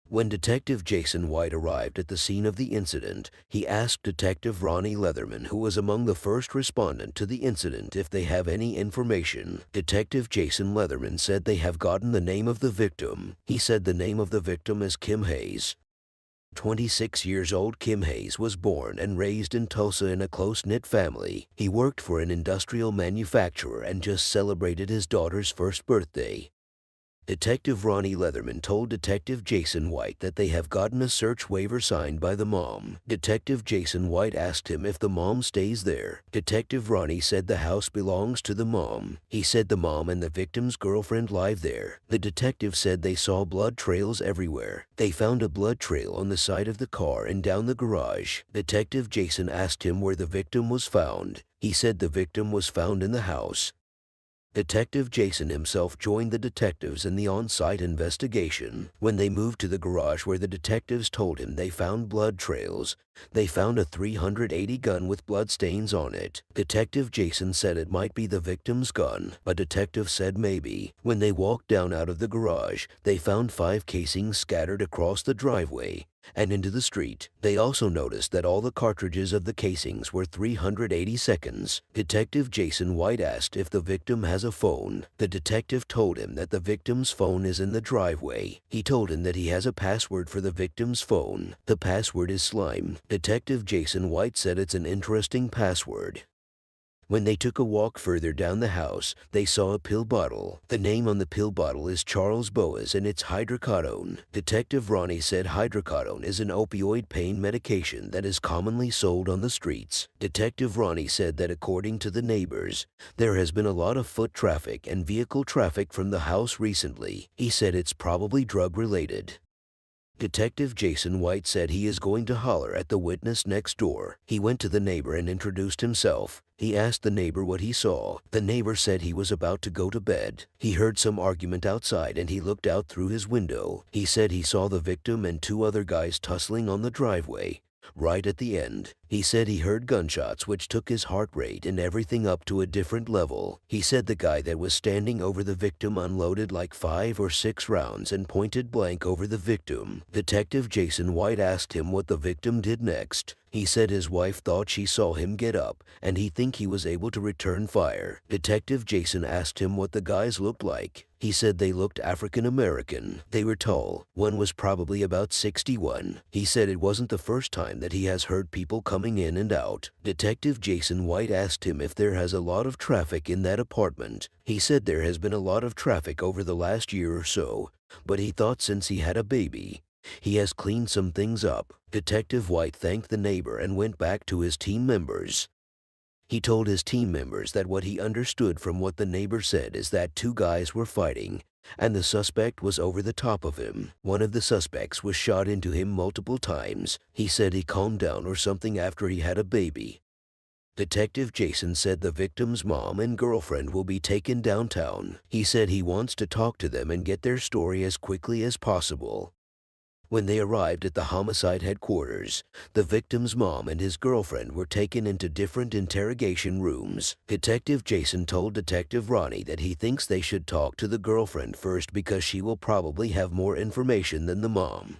When Detective Jason White arrived at the scene of the incident, he asked Detective Ronnie Leatherman, who was among the first respondent to the incident, if they have any information. Detective Jason Leatherman said they have gotten the name of the victim. He said the name of the victim is Kim Hayes. 26 years old Kim Hayes was born and raised in Tulsa in a close-knit family. He worked for an industrial manufacturer and just celebrated his daughter's first birthday. Detective Ronnie Leatherman told Detective Jason White that they have gotten a search waiver signed by the mom. Detective Jason White asked him if the mom stays there. Detective Ronnie said the house belongs to the mom. He said the mom and the victim's girlfriend live there. The detective said they saw blood trails everywhere. They found a blood trail on the side of the car and down the garage. Detective Jason asked him where the victim was found. He said the victim was found in the house. Detective Jason himself joined the detectives in the on-site investigation. When they moved to the garage where the detectives told him they found blood trails, they found a .380 gun with bloodstains on it. Detective Jason said it might be the victim's gun. A detective said maybe. When they walked down out of the garage, they found 5 casings scattered across the driveway and into the street. They also noticed that all the cartridges of the casings were .380 seconds. Detective Jason White asked if the victim has a phone. The detective told him that the victim's phone is in the driveway. He told him that he has a password for the victim's phone. The password is slime. Detective Jason White said it's an interesting password. When they took a walk further down the house, they saw a pill bottle. The name on the pill bottle is Charles Boas and it's hydrocodone. Detective Ronnie said hydrocodone is an opioid pain medication that is commonly sold on the streets. Detective Ronnie said that according to the neighbors, there has been a lot of foot traffic and vehicle traffic from the house recently. He said it's probably drug-related. Detective Jason White said he is going to holler at the witness next door. He went to the neighbor and introduced himself. He asked the neighbor what he saw. The neighbor said he was about to go to bed. He heard some argument outside and he looked out through his window. He said he saw the victim and 2 other guys tussling on the driveway. Right at the end, He said he heard gunshots which took his heart rate and everything up to a different level. He said the guy that was standing over the victim unloaded like 5 or 6 rounds and pointed blank over the victim. Detective Jason White asked him what the victim did next. He said his wife thought she saw him get up, and he think he was able to return fire. Detective Jason asked him what the guys looked like. He said they looked African American. They were tall. One was probably about 61. He said it wasn't the first time that he has heard people coming in and out. Detective Jason White asked him if there has a lot of traffic in that apartment. He said there has been a lot of traffic over the last year or so, but he thought since he had a baby, he has cleaned some things up. Detective White thanked the neighbor and went back to his team members. He told his team members that what he understood from what the neighbor said is that 2 guys were fighting, and the suspect was over the top of him. One of the suspects was shot into him multiple times. He said he calmed down or something after he had a baby. Detective Jason said the victim's mom and girlfriend will be taken downtown. He said he wants to talk to them and get their story as quickly as possible. When they arrived at the homicide headquarters, the victim's mom and his girlfriend were taken into different interrogation rooms. Detective Jason told Detective Ronnie that he thinks they should talk to the girlfriend first because she will probably have more information than the mom.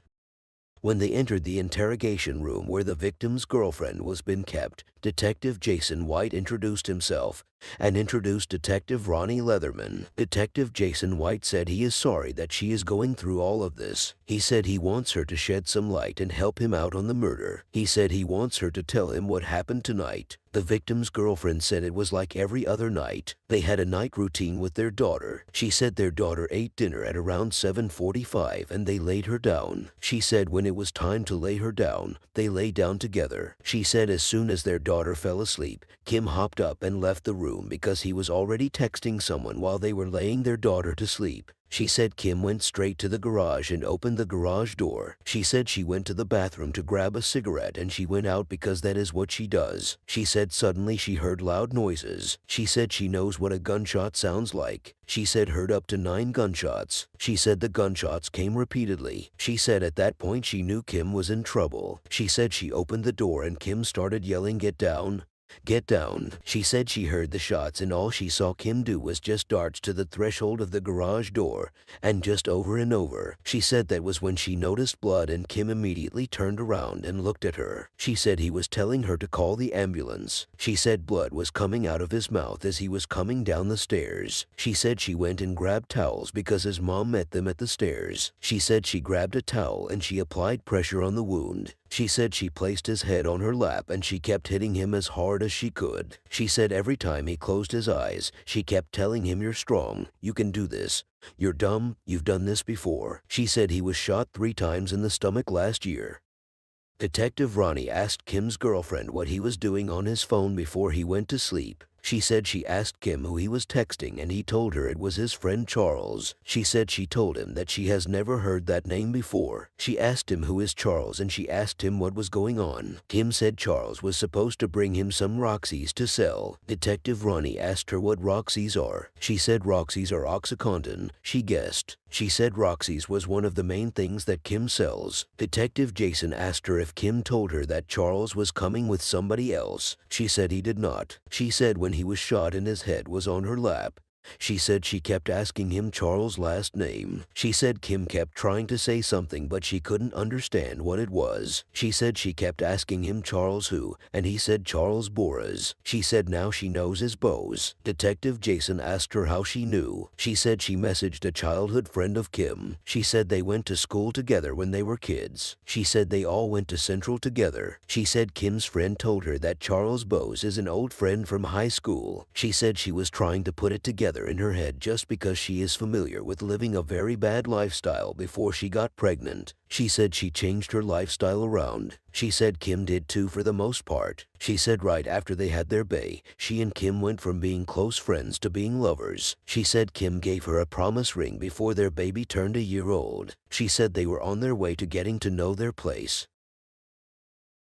When they entered the interrogation room where the victim's girlfriend was being kept, Detective Jason White introduced himself and introduced Detective Ronnie Leatherman. Detective Jason White said he is sorry that she is going through all of this. He said he wants her to shed some light and help him out on the murder. He said he wants her to tell him what happened tonight. The victim's girlfriend said it was like every other night. They had a night routine with their daughter. She said their daughter ate dinner at around 7:45 and they laid her down. She said when it was time to lay her down, they lay down together. She said as soon as their daughter fell asleep, Kim hopped up and left the room because he was already texting someone while they were laying their daughter to sleep. She said Kim went straight to the garage and opened the garage door. She said she went to the bathroom to grab a cigarette and she went out because that is what she does. She said suddenly she heard loud noises. She said she knows what a gunshot sounds like. She said heard up to 9 gunshots. She said the gunshots came repeatedly. She said at that point she knew Kim was in trouble. She said she opened the door and Kim started yelling, "Get down! Get down." She said she heard the shots and all she saw Kim do was just dart to the threshold of the garage door and just over and over. She said that was when she noticed blood and Kim immediately turned around and looked at her. She said he was telling her to call the ambulance. She said blood was coming out of his mouth as he was coming down the stairs. She said she went and grabbed towels because his mom met them at the stairs. She said she grabbed a towel and she applied pressure on the wound. She said she placed his head on her lap and she kept hitting him as hard as she could. She said every time he closed his eyes, she kept telling him, "You're strong, you can do this. You're dumb, you've done this before." She said he was shot 3 times in the stomach last year. Detective Ronnie asked Kim's girlfriend what he was doing on his phone before he went to sleep. She said she asked Kim who he was texting and he told her it was his friend Charles. She said she told him that she has never heard that name before. She asked him who is Charles and she asked him what was going on. Kim said Charles was supposed to bring him some Roxy's to sell. Detective Ronnie asked her what Roxy's are. She said Roxy's are OxyContin. She guessed. She said Roxy's was one of the main things that Kim sells. Detective Jason asked her if Kim told her that Charles was coming with somebody else. She said he did not. She said when he was shot and his head was on her lap, she said she kept asking him Charles' last name. She said Kim kept trying to say something but she couldn't understand what it was. She said she kept asking him Charles who, and he said Charles Boras. She said now she knows his Bose. Detective Jason asked her how she knew. She said she messaged a childhood friend of Kim. She said they went to school together when they were kids. She said they all went to Central together. She said Kim's friend told her that Charles Bose is an old friend from high school. She said she was trying to put it together in her head just because she is familiar with living a very bad lifestyle before she got pregnant. She said she changed her lifestyle around. She said Kim did too for the most part. She said right after they had their baby, she and Kim went from being close friends to being lovers. She said Kim gave her a promise ring before their baby turned a year old. She said they were on their way to getting to know their place.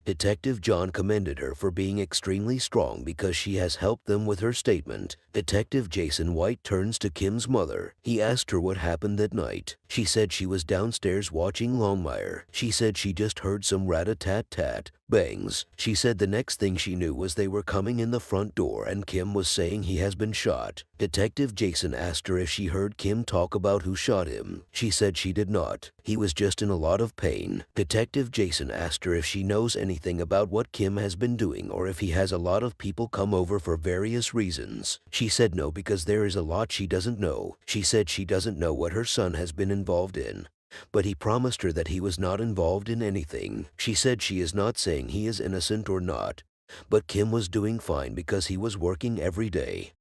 Detective John commended her for being extremely strong because she has helped them with her statement. Detective Jason White turns to Kim's mother. He asked her what happened that night. She said she was downstairs watching Longmire. She said she just heard some rat-a-tat-tat bangs. She said the next thing she knew was they were coming in the front door and Kim was saying he has been shot. Detective Jason asked her if she heard Kim talk about who shot him. She said she did not. He was just in a lot of pain. Detective Jason asked her if she knows anything about what Kim has been doing or if he has a lot of people come over for various reasons. She said no because there is a lot she doesn't know. She said she doesn't know what her son has been involved in, but he promised her that he was not involved in anything. She said she is not saying he is innocent or not, but Kim was doing fine because he was working every day.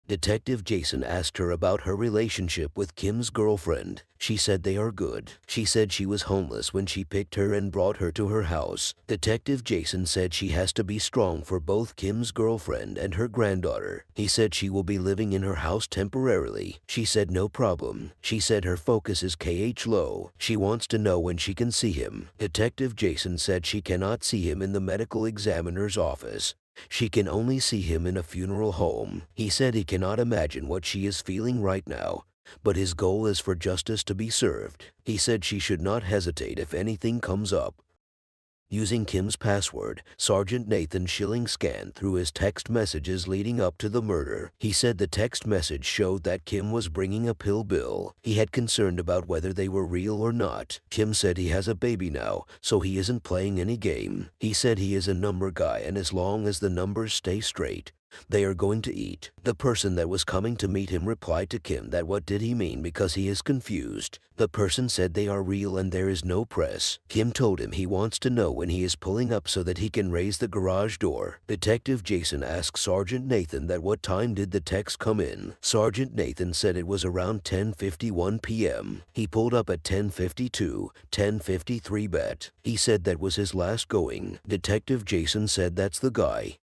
Detective Jason asked her about her relationship with Kim's girlfriend. She said they are good. She said she was homeless when she picked her and brought her to her house. Detective Jason said she has to be strong for both Kim's girlfriend and her granddaughter. He said she will be living in her house temporarily. She said no problem. She said her focus is KH Low. She wants to know when she can see him. Detective Jason said she cannot see him in the medical examiner's office. She can only see him in a funeral home. He said he cannot imagine what she is feeling right now, but his goal is for justice to be served. He said she should not hesitate if anything comes up. Using Kim's password, Sergeant Nathan Schilling scanned through his text messages leading up to the murder. He said the text message showed that Kim was bringing a pill bill. He had concerned about whether they were real or not. Kim said he has a baby now, so he isn't playing any game. He said he is a number guy and as long as the numbers stay straight, they are going to eat. The person that was coming to meet him replied to Kim that what did he mean because he is confused. The person said they are real and there is no press. Kim told him he wants to know when he is pulling up so that he can raise the garage door. Detective Jason asked Sergeant Nathan that what time did the text come in. Sergeant Nathan said it was around 10:51 p.m. He pulled up at 10:52, 10:53 bet. He said that was his last going. Detective Jason said that's the guy.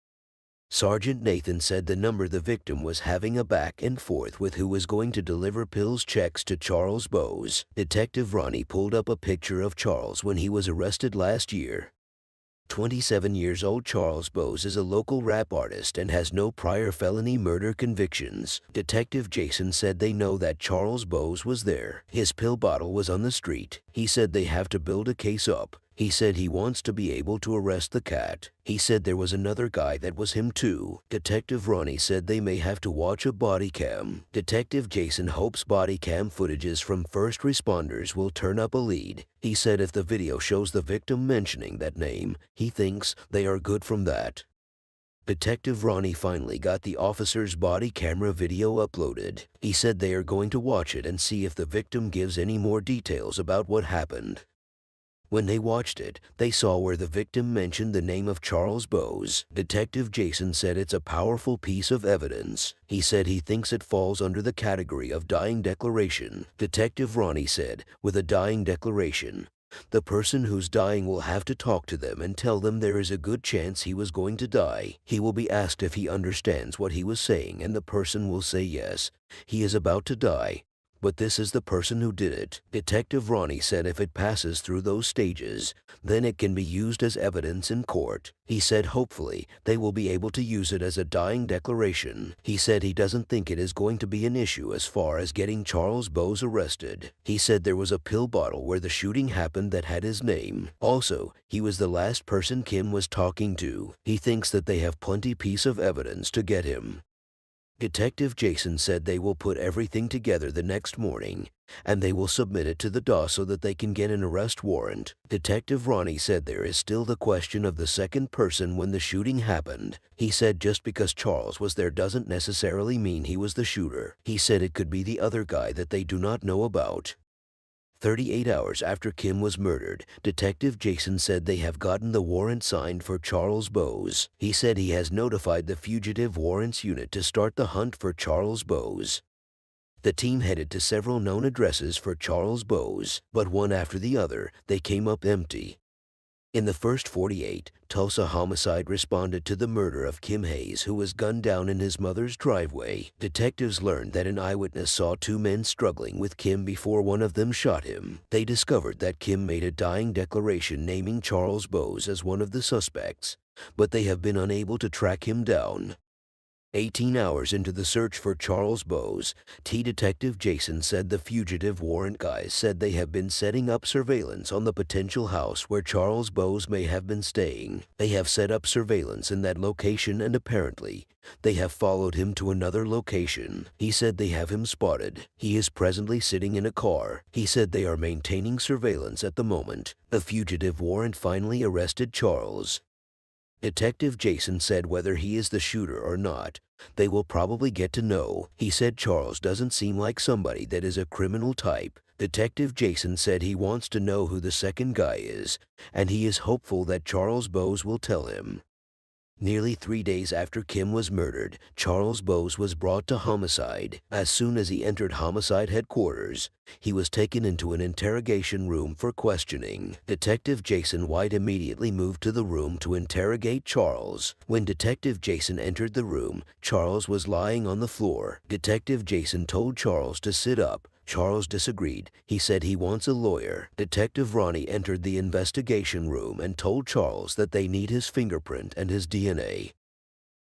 Sergeant Nathan said the number the victim was having a back and forth with who was going to deliver pills checks to Charles Bowes. Detective Ronnie pulled up a picture of Charles when he was arrested last year. 27 years old Charles Bowes is a local rap artist and has no prior felony murder convictions. Detective Jason said they know that Charles Bowes was there. His pill bottle was on the street. He said they have to build a case up. He said he wants to be able to arrest the cat. He said there was another guy that was him too. Detective Ronnie said they may have to watch a body cam. Detective Jason hopes body cam footages from first responders will turn up a lead. He said if the video shows the victim mentioning that name, he thinks they are good from that. Detective Ronnie finally got the officer's body camera video uploaded. He said they are going to watch it and see if the victim gives any more details about what happened. When they watched it, they saw where the victim mentioned the name of Charles Bowes. Detective Jason said it's a powerful piece of evidence. He said he thinks it falls under the category of dying declaration. Detective Ronnie said, with a dying declaration, the person who's dying will have to talk to them and tell them there is a good chance he was going to die. He will be asked if he understands what he was saying and the person will say yes, he is about to die. But this is the person who did it. Detective Ronnie said if it passes through those stages, then it can be used as evidence in court. He said hopefully they will be able to use it as a dying declaration. He said he doesn't think it is going to be an issue as far as getting Charles Bowes arrested. He said there was a pill bottle where the shooting happened that had his name. Also, he was the last person Kim was talking to. He thinks that they have plenty piece of evidence to get him. Detective Jason said they will put everything together the next morning, and they will submit it to the DA so that they can get an arrest warrant. Detective Ronnie said there is still the question of the second person when the shooting happened. He said just because Charles was there doesn't necessarily mean he was the shooter. He said it could be the other guy that they do not know about. 38 hours after Kim was murdered, Detective Jason said they have gotten the warrant signed for Charles Bowes. He said he has notified the Fugitive Warrants Unit to start the hunt for Charles Bowes. The team headed to several known addresses for Charles Bowes, but one after the other, they came up empty. In the first 48, Tulsa Homicide responded to the murder of Kim Hayes, who was gunned down in his mother's driveway. Detectives learned that an eyewitness saw two men struggling with Kim before one of them shot him. They discovered that Kim made a dying declaration naming Charles Bowes as one of the suspects, but they have been unable to track him down. 18 hours into the search for Charles Bowes, Detective Jason said the fugitive warrant guys said they have been setting up surveillance on the potential house where Charles Bowes may have been staying. They have set up surveillance in that location and apparently, they have followed him to another location. He said they have him spotted. He is presently sitting in a car. He said they are maintaining surveillance at the moment. The fugitive warrant finally arrested Charles. Detective Jason said whether he is the shooter or not, they will probably get to know. He said Charles doesn't seem like somebody that is a criminal type. Detective Jason said he wants to know who the second guy is, and he is hopeful that Charles Bowes will tell him. Nearly 3 days after Kim was murdered, Charles Bowes was brought to homicide. As soon as he entered homicide headquarters, he was taken into an interrogation room for questioning. Detective Jason White immediately moved to the room to interrogate Charles. When Detective Jason entered the room, Charles was lying on the floor. Detective Jason told Charles to sit up. Charles disagreed. He said he wants a lawyer. Detective Ronnie entered the investigation room and told Charles that they need his fingerprint and his DNA.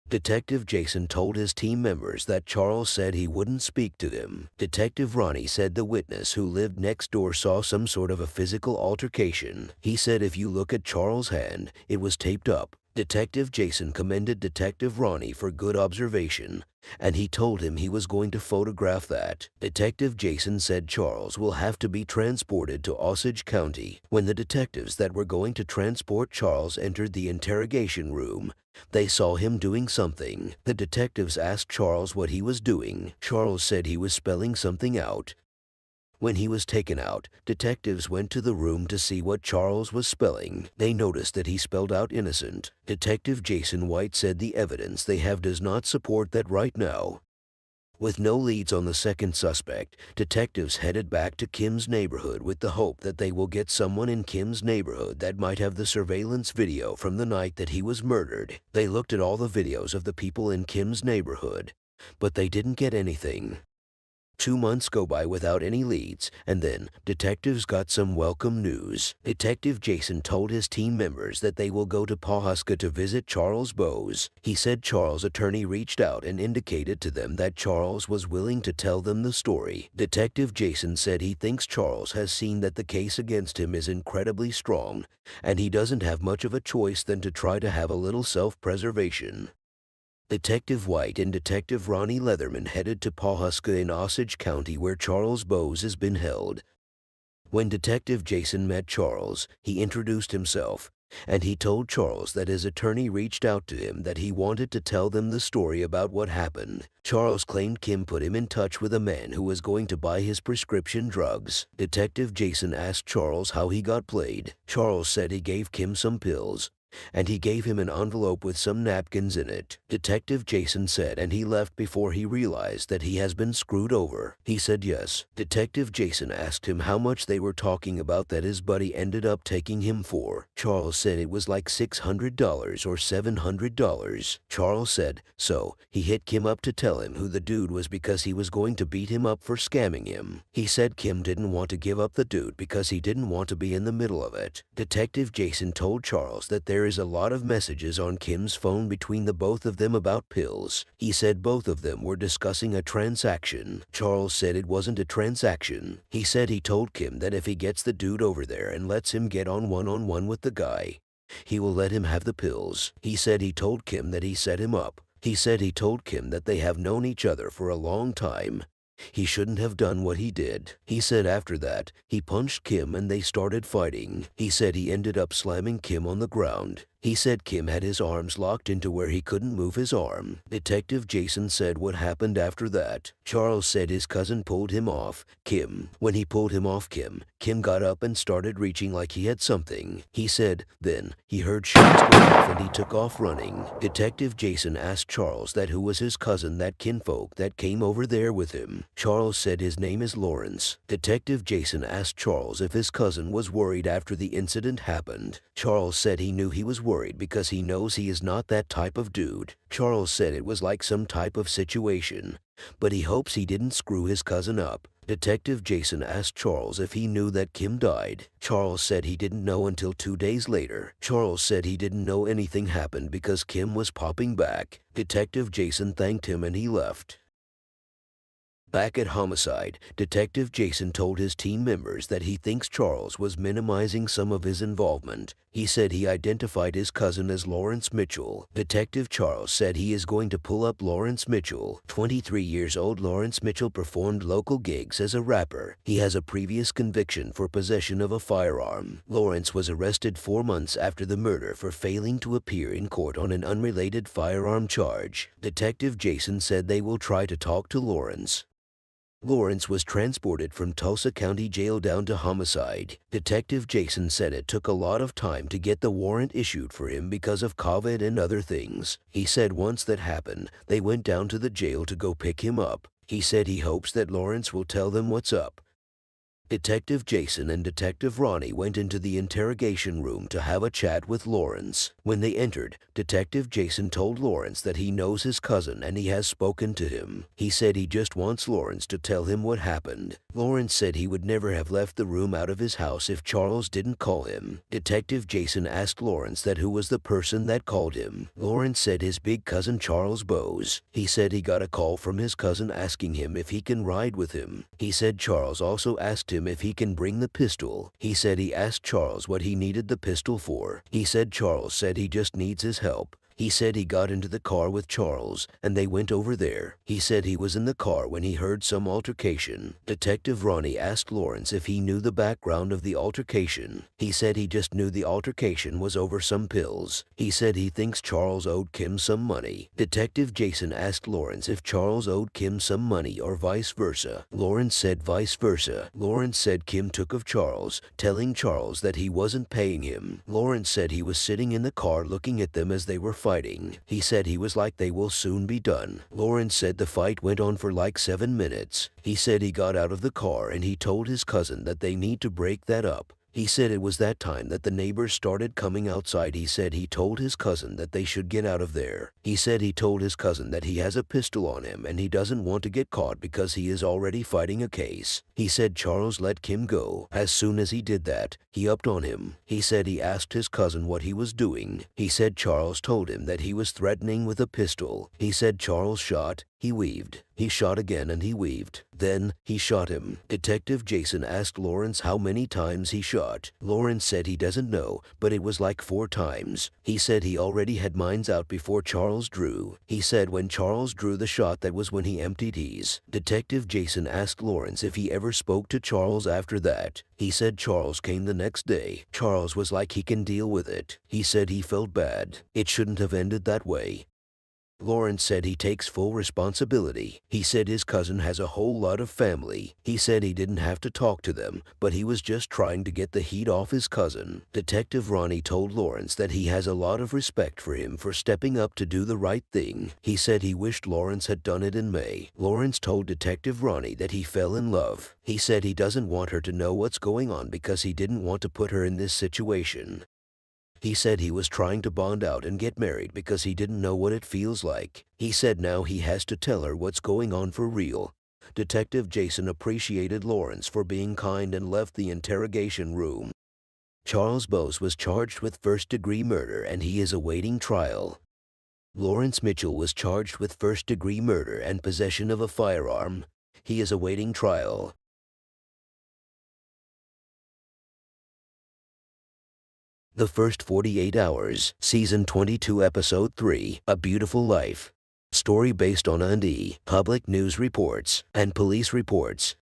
Detective Jason told his team members that Charles said he wouldn't speak to them. Detective Ronnie said the witness who lived next door saw some sort of a physical altercation. He said if you look at Charles' hand, it was taped up. Detective Jason commended Detective Ronnie for good observation, and he told him he was going to photograph that. Detective Jason said Charles will have to be transported to Osage County. When the detectives that were going to transport Charles entered the interrogation room, they saw him doing something. The detectives asked Charles what he was doing. Charles said he was spelling something out. When he was taken out, detectives went to the room to see what Charles was spelling. They noticed that he spelled out innocent. Detective Jason White said the evidence they have does not support that right now. With no leads on the second suspect, detectives headed back to Kim's neighborhood with the hope that they will get someone in Kim's neighborhood that might have the surveillance video from the night that he was murdered. They looked at all the videos of the people in Kim's neighborhood, but they didn't get anything. 2 months go by without any leads, and then detectives got some welcome news. Detective Jason told his team members that they will go to Pawhuska to visit Charles Bowes. He said Charles' attorney reached out and indicated to them that Charles was willing to tell them the story. Detective Jason said he thinks Charles has seen that the case against him is incredibly strong, and he doesn't have much of a choice than to try to have a little self-preservation. Detective White and Detective Ronnie Leatherman headed to Pawhuska in Osage County where Charles Bowes has been held. When Detective Jason met Charles, he introduced himself, and he told Charles that his attorney reached out to him that he wanted to tell them the story about what happened. Charles claimed Kim put him in touch with a man who was going to buy his prescription drugs. Detective Jason asked Charles how he got played. Charles said he gave Kim some pills, and he gave him an envelope with some napkins in it. Detective Jason said, and he left before he realized that he has been screwed over. He said yes. Detective Jason asked him how much they were talking about that his buddy ended up taking him for. Charles said it was like $600 or $700. Charles said, so he hit Kim up to tell him who the dude was because he was going to beat him up for scamming him. He said Kim didn't want to give up the dude because he didn't want to be in the middle of it. Detective Jason told Charles that there is a lot of messages on Kim's phone between the both of them about pills. He said both of them were discussing a transaction. Charles said it wasn't a transaction. He said he told Kim that if he gets the dude over there and lets him get on one-on-one with the guy, he will let him have the pills. He said he told Kim that he set him up. He said he told Kim that they have known each other for a long time. He shouldn't have done what he did. He said after that, he punched Kim and they started fighting. He said he ended up slamming Kim on the ground. He said Kim had his arms locked into where he couldn't move his arm. Detective Jason said what happened after that. Charles said his cousin pulled him off Kim. When he pulled him off Kim got up and started reaching like he had something. He said then he heard shots go off and he took off running. Detective Jason asked Charles that who was his cousin, that kinfolk that came over there with him. Charles said his name is Lawrence. Detective Jason asked Charles if his cousin was worried after the incident happened. Charles said he knew he was worried because he knows he is not that type of dude. Charles said it was like some type of situation, but he hopes he didn't screw his cousin up. Detective Jason asked Charles if he knew that Kim died. Charles said he didn't know until 2 days later. Charles said he didn't know anything happened because Kim was popping back. Detective Jason thanked him and he left. Back at Homicide, Detective Jason told his team members that he thinks Charles was minimizing some of his involvement. He said he identified his cousin as Lawrence Mitchell. Detective Charles said he is going to pull up Lawrence Mitchell. 23 years old Lawrence Mitchell performed local gigs as a rapper. He has a previous conviction for possession of a firearm. Lawrence was arrested 4 months after the murder for failing to appear in court on an unrelated firearm charge. Detective Jason said they will try to talk to Lawrence. Lawrence was transported from Tulsa County Jail down to Homicide. Detective Jason said it took a lot of time to get the warrant issued for him because of COVID and other things. He said once that happened, they went down to the jail to go pick him up. He said he hopes that Lawrence will tell them what's up. Detective Jason and Detective Ronnie went into the interrogation room to have a chat with Lawrence. When they entered, Detective Jason told Lawrence that he knows his cousin and he has spoken to him. He said he just wants Lawrence to tell him what happened. Lawrence said he would never have left the room out of his house if Charles didn't call him. Detective Jason asked Lawrence that who was the person that called him. Lawrence said his big cousin Charles Bowes. He said he got a call from his cousin asking him if he can ride with him. He said Charles also asked him if he can bring the pistol. He said he asked Charles what he needed the pistol for. He said Charles said he just needs his help. He said he got into the car with Charles, and they went over there. He said he was in the car when he heard some altercation. Detective Ronnie asked Lawrence if he knew the background of the altercation. He said he just knew the altercation was over some pills. He said he thinks Charles owed Kim some money. Detective Jason asked Lawrence if Charles owed Kim some money or vice versa. Lawrence said vice versa. Lawrence said Kim took of Charles, telling Charles that he wasn't paying him. Lawrence said he was sitting in the car looking at them as they were fighting. He said he was like they will soon be done. Lawrence said the fight went on for like 7 minutes. He said he got out of the car and he told his cousin that they need to break that up. He said it was that time that the neighbors started coming outside. He said he told his cousin that they should get out of there. He said he told his cousin that he has a pistol on him and he doesn't want to get caught because he is already fighting a case. He said Charles let Kim go. As soon as he did that, he upped on him. He said he asked his cousin what he was doing. He said Charles told him that he was threatening with a pistol. He said Charles shot. He weaved. He shot again and he weaved. Then he shot him. Detective Jason asked Lawrence how many times he shot. Lawrence said he doesn't know, but it was like 4 times. He said he already had mines out before Charles drew. He said when Charles drew the shot, that was when he emptied his. Detective Jason asked Lawrence if he ever spoke to Charles after that. He said Charles came the next day. Charles was like he can deal with it. He said he felt bad. It shouldn't have ended that way. Lawrence said he takes full responsibility. He said his cousin has a whole lot of family. He said he didn't have to talk to them, but he was just trying to get the heat off his cousin. Detective Ronnie told Lawrence that he has a lot of respect for him for stepping up to do the right thing. He said he wished Lawrence had done it in May. Lawrence told Detective Ronnie that he fell in love. He said he doesn't want her to know what's going on because he didn't want to put her in this situation. He said he was trying to bond out and get married because he didn't know what it feels like. He said now he has to tell her what's going on for real. Detective Jason appreciated Lawrence for being kind and left the interrogation room. Charles Bowes was charged with first-degree murder and he is awaiting trial. Lawrence Mitchell was charged with first-degree murder and possession of a firearm. He is awaiting trial. The First 48 Hours, Season 22, Episode 3, A Beautiful Life. Story based on UND, public news reports, and police reports.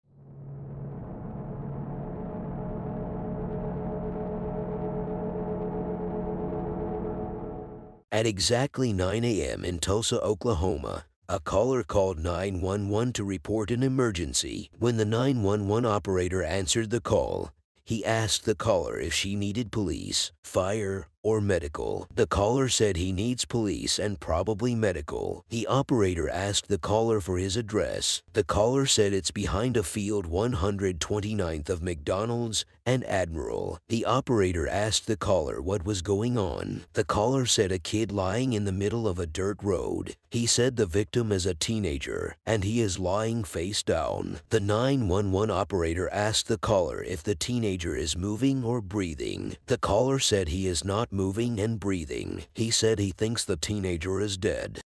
At exactly 9 a.m. in Tulsa, Oklahoma, a caller called 911 to report an emergency. When the 911 operator answered the call, he asked the caller if she needed police, fire, or medical. The caller said he needs police and probably medical. The operator asked the caller for his address. The caller said it's behind a field 129th of McDonald's and Admiral. The operator asked the caller what was going on. The caller said a kid lying in the middle of a dirt road. He said the victim is a teenager and he is lying face down. The 911 operator asked the caller if the teenager is moving or breathing. The caller said he is not moving and breathing. He said he thinks the teenager is dead.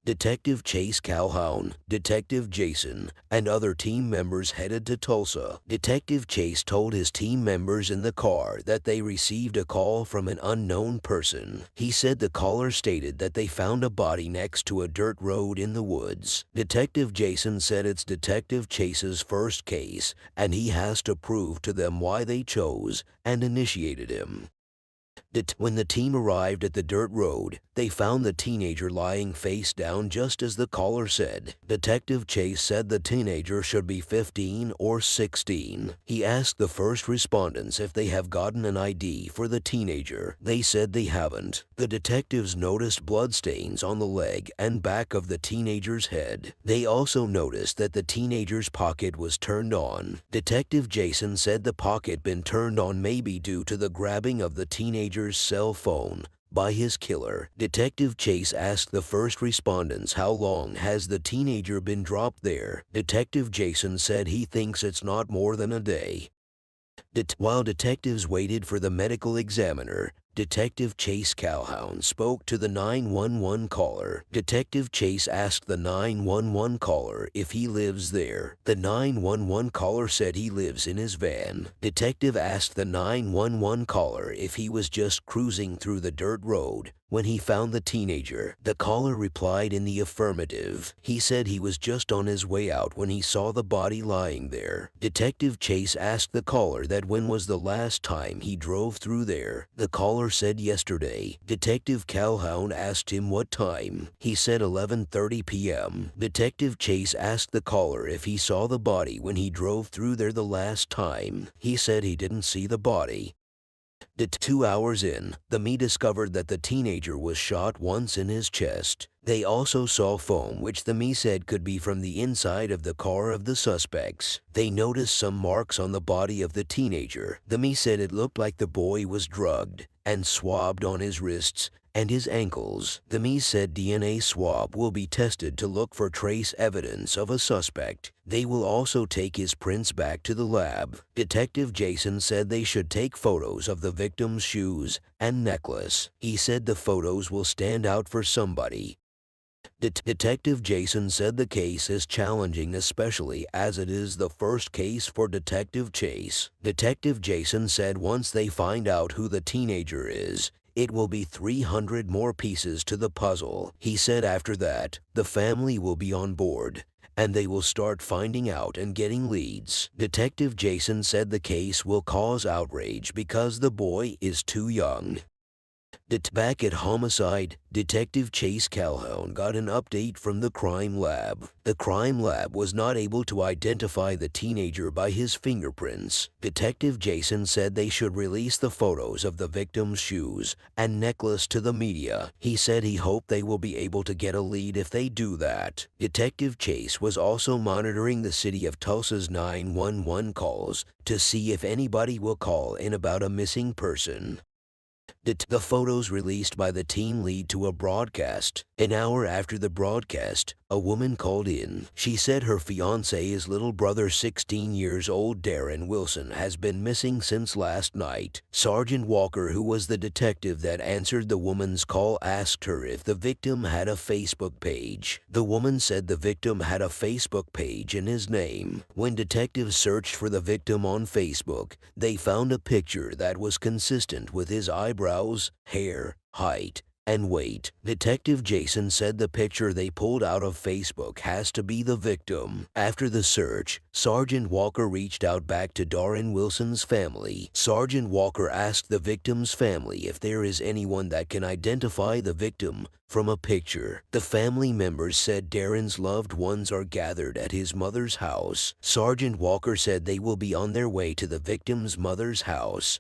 Detective Chase Calhoun, Detective Jason, and other team members headed to Tulsa. Detective Chase told his team members in the car that they received a call from an unknown person. He said the caller stated that they found a body next to a dirt road in the woods. Detective Jason said it's Detective Chase's first case, and he has to prove to them why they chose and initiated him. When the team arrived at the dirt road, they found the teenager lying face down just as the caller said. Detective Chase said the teenager should be 15 or 16. He asked the first respondents if they have gotten an ID for the teenager. They said they haven't. The detectives noticed bloodstains on the leg and back of the teenager's head. They also noticed that the teenager's pocket was turned on. Detective Jason said the pocket been turned on maybe due to the grabbing of the teenager's cell phone by his killer. Detective Chase asked the first respondents how long has the teenager been dropped there. Detective Jason said he thinks it's not more than a day. While detectives waited for the medical examiner, Detective Chase Calhoun spoke to the 911 caller. Detective Chase asked the 911 caller if he lives there. The 911 caller said he lives in his van. Detective asked the 911 caller if he was just cruising through the dirt road when he found the teenager. The caller replied in the affirmative. He said he was just on his way out when he saw the body lying there. Detective Chase asked the caller that when was the last time he drove through there. The caller said yesterday. Detective Calhoun asked him what time. He said 11:30 p.m. Detective Chase asked the caller if he saw the body when he drove through there the last time. He said he didn't see the body. 2 hours in, the ME discovered that the teenager was shot once in his chest. They also saw foam which the ME said could be from the inside of the car of the suspects. They noticed some marks on the body of the teenager. The ME said it looked like the boy was drugged and swabbed on his wrists and his ankles. The ME said DNA swab will be tested to look for trace evidence of a suspect. They will also take his prints back to the lab. Detective Jason said they should take photos of the victim's shoes and necklace. He said the photos will stand out for somebody. Detective Jason said the case is challenging, especially as it is the first case for Detective Chase. Detective Jason said once they find out who the teenager is, it will be 300 more pieces to the puzzle. He said after that, the family will be on board, and they will start finding out and getting leads. Detective Jason said the case will cause outrage because the boy is too young. Back at Homicide, Detective Chase Calhoun got an update from the crime lab. The crime lab was not able to identify the teenager by his fingerprints. Detective Jason said they should release the photos of the victim's shoes and necklace to the media. He said he hoped they will be able to get a lead if they do that. Detective Chase was also monitoring the city of Tulsa's 911 calls to see if anybody will call in about a missing person. The photos released by the team lead to a broadcast. An hour after the broadcast, a woman called in. She said her fiance's little brother, 16 years old Darren Wilson, has been missing since last night. Sergeant Walker, who was the detective that answered the woman's call, asked her if the victim had a Facebook page. The woman said the victim had a Facebook page in his name. When detectives searched for the victim on Facebook, they found a picture that was consistent with his eyebrows, hair, height, and weight. Detective Jason said the picture they pulled out of Facebook has to be the victim. After the search, Sergeant Walker reached out back to Darren Wilson's family. Sergeant Walker asked the victim's family if there is anyone that can identify the victim from a picture. The family members said Darren's loved ones are gathered at his mother's house. Sergeant Walker said they will be on their way to the victim's mother's house.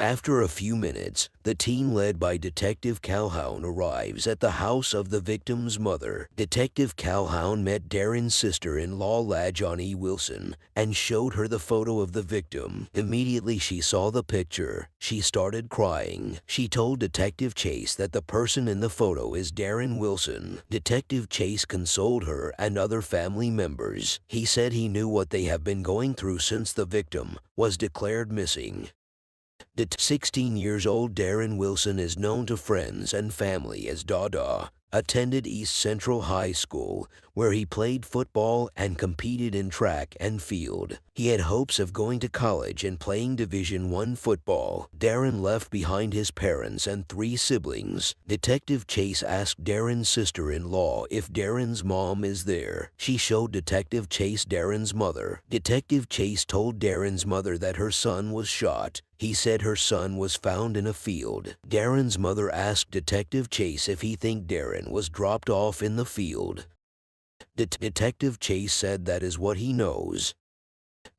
After a few minutes, the team led by Detective Calhoun arrives at the house of the victim's mother. Detective Calhoun met Darren's sister-in-law LaJohnny Wilson and showed her the photo of the victim. Immediately she saw the picture, she started crying. She told Detective Chase that the person in the photo is Darren Wilson. Detective Chase consoled her and other family members. He said he knew what they have been going through since the victim was declared missing. The 16 years old Darren Wilson is known to friends and family as Dada, attended East Central High School, where he played football and competed in track and field. He had hopes of going to college and playing Division I football. Darren left behind his parents and 3 siblings. Detective Chase asked Darren's sister-in-law if Darren's mom is there. She showed Detective Chase Darren's mother. Detective Chase told Darren's mother that her son was shot. He said her son was found in a field. Darren's mother asked Detective Chase if he think Darren was dropped off in the field. Detective Chase said that is what he knows.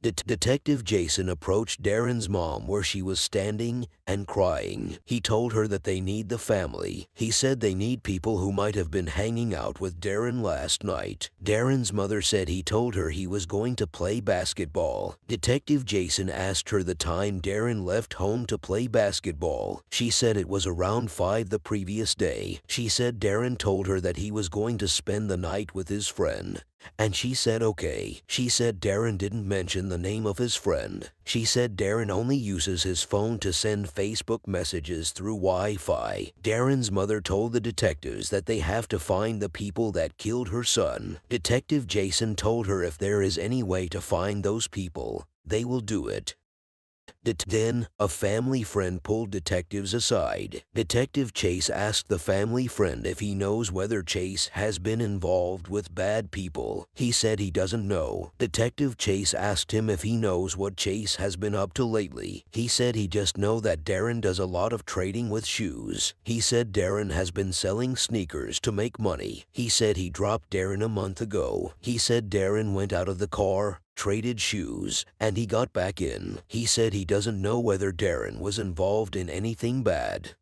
Detective Jason approached Darren's mom where she was standing and crying. He told her that they need the family. He said they need people who might have been hanging out with Darren last night. Darren's mother said he told her he was going to play basketball. Detective Jason asked her the time Darren left home to play basketball. She said it was around 5 the previous day. She said Darren told her that he was going to spend the night with his friend. And she said okay. She said Darren didn't mention the name of his friend. She said Darren only uses his phone to send Facebook messages through Wi-Fi. Darren's mother told the detectives that they have to find the people that killed her son. Detective Jason told her if there is any way to find those people, they will do it. Then, a family friend pulled detectives aside. Detective Chase asked the family friend if he knows whether Chase has been involved with bad people. He said he doesn't know. Detective Chase asked him if he knows what Chase has been up to lately. He said he just know that Darren does a lot of trading with shoes. He said Darren has been selling sneakers to make money. He said he dropped Darren a month ago. He said Darren went out of the car, traded shoes, and he got back in. He said he doesn't know whether Darren was involved in anything bad.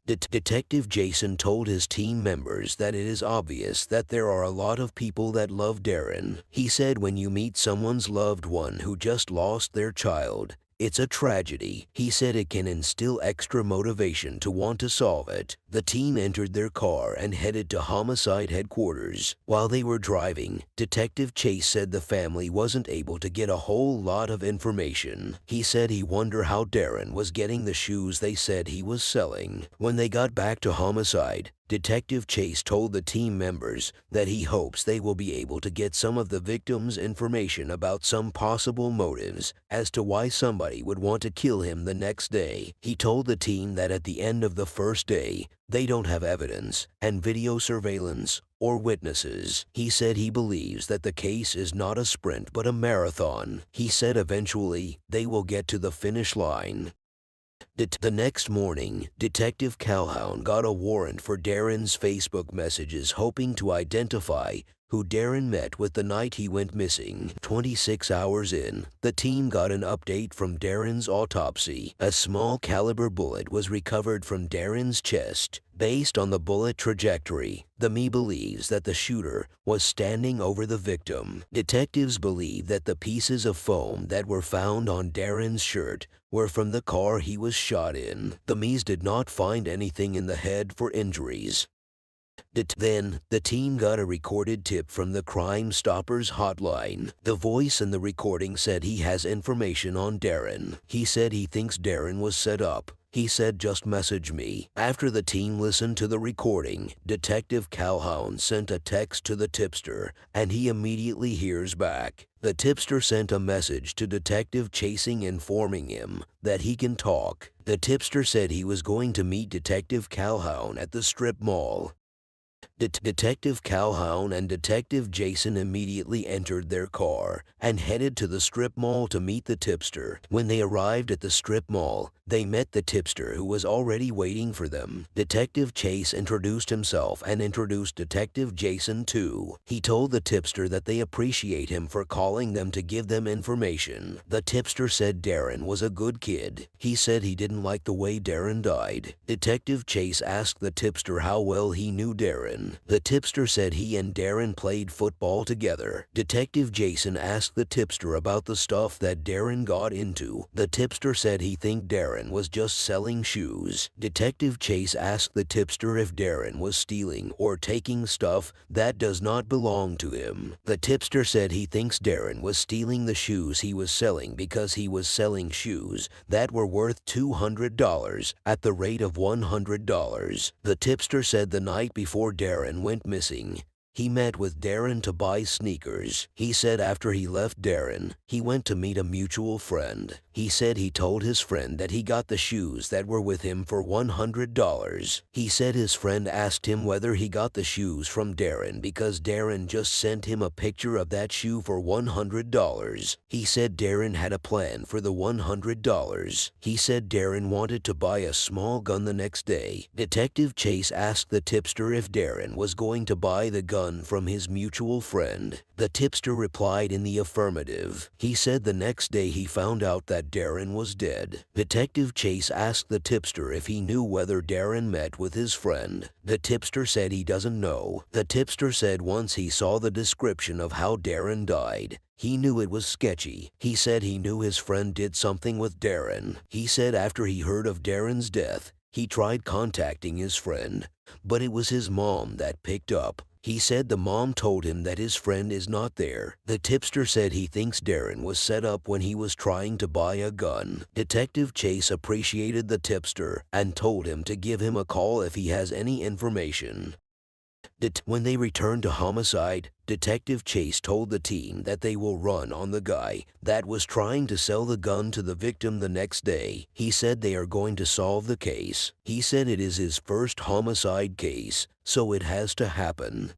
Detective Jason told his team members that it is obvious that there are a lot of people that love Darren. He said when you meet someone's loved one who just lost their child, it's a tragedy. He said it can instill extra motivation to want to solve it. The team entered their car and headed to homicide headquarters. While they were driving, Detective Chase said the family wasn't able to get a whole lot of information. He said he wondered how Darren was getting the shoes they said he was selling. When they got back to homicide, Detective Chase told the team members that he hopes they will be able to get some of the victims' information about some possible motives as to why somebody would want to kill him the next day. He told the team that at the end of the first day, they don't have evidence and video surveillance or witnesses. He said he believes that the case is not a sprint but a marathon. He said eventually they will get to the finish line. The next morning, Detective Calhoun got a warrant for Darren's Facebook messages, hoping to identify who Darren met with the night he went missing. 26 hours in, the team got an update from Darren's autopsy. A small caliber bullet was recovered from Darren's chest. Based on the bullet trajectory, the ME believes that the shooter was standing over the victim. Detectives believe that the pieces of foam that were found on Darren's shirt were from the car he was shot in. The MEs did not find anything in the head for injuries. Then, the team got a recorded tip from the Crime Stoppers hotline. The voice in the recording said he has information on Darren. He said he thinks Darren was set up. He said just message me. After the team listened to the recording, Detective Calhoun sent a text to the tipster, and he immediately hears back. The tipster sent a message to Detective Chasing informing him that he can talk. The tipster said he was going to meet Detective Calhoun at the strip mall. Detective Calhoun and Detective Jason immediately entered their car and headed to the strip mall to meet the tipster. When they arrived at the strip mall, they met the tipster who was already waiting for them. Detective Chase introduced himself and introduced Detective Jason too. He told the tipster that they appreciate him for calling them to give them information. The tipster said Darren was a good kid. He said he didn't like the way Darren died. Detective Chase asked the tipster how well he knew Darren. The tipster said he and Darren played football together. Detective Jason asked the tipster about the stuff that Darren got into. The tipster said he think Darren was just selling shoes. Detective Chase asked the tipster if Darren was stealing or taking stuff that does not belong to him. The tipster said he thinks Darren was stealing the shoes he was selling because he was selling shoes that were worth $200 at the rate of $100. The tipster said the night before Darren went missing, he met with Darren to buy sneakers. He said after he left Darren, he went to meet a mutual friend. He said he told his friend that he got the shoes that were with him for $100. He said his friend asked him whether he got the shoes from Darren because Darren just sent him a picture of that shoe for $100. He said Darren had a plan for the $100. He said Darren wanted to buy a small gun the next day. Detective Chase asked the tipster if Darren was going to buy the gun from his mutual friend. The tipster replied in the affirmative. He said the next day he found out that Darren was dead. Detective Chase asked the tipster if he knew whether Darren met with his friend. The tipster said he doesn't know. The tipster said once he saw the description of how Darren died, he knew it was sketchy. He said he knew his friend did something with Darren. He said after he heard of Darren's death, he tried contacting his friend, but it was his mom that picked up. He said the mom told him that his friend is not there. The tipster said he thinks Darren was set up when he was trying to buy a gun. Detective Chase appreciated the tipster and told him to give him a call if he has any information. When they returned to homicide, Detective Chase told the team that they will run on the guy that was trying to sell the gun to the victim the next day. He said they are going to solve the case. He said it is his first homicide case, so it has to happen.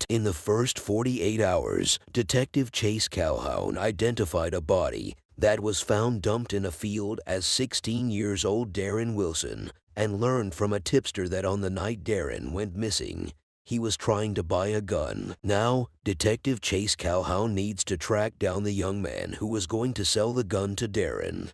In the first 48 hours, Detective Chase Calhoun identified a body that was found dumped in a field as 16 years old Darren Wilson, and learned from a tipster that on the night Darren went missing, he was trying to buy a gun. Now, Detective Chase Calhoun needs to track down the young man who was going to sell the gun to Darren.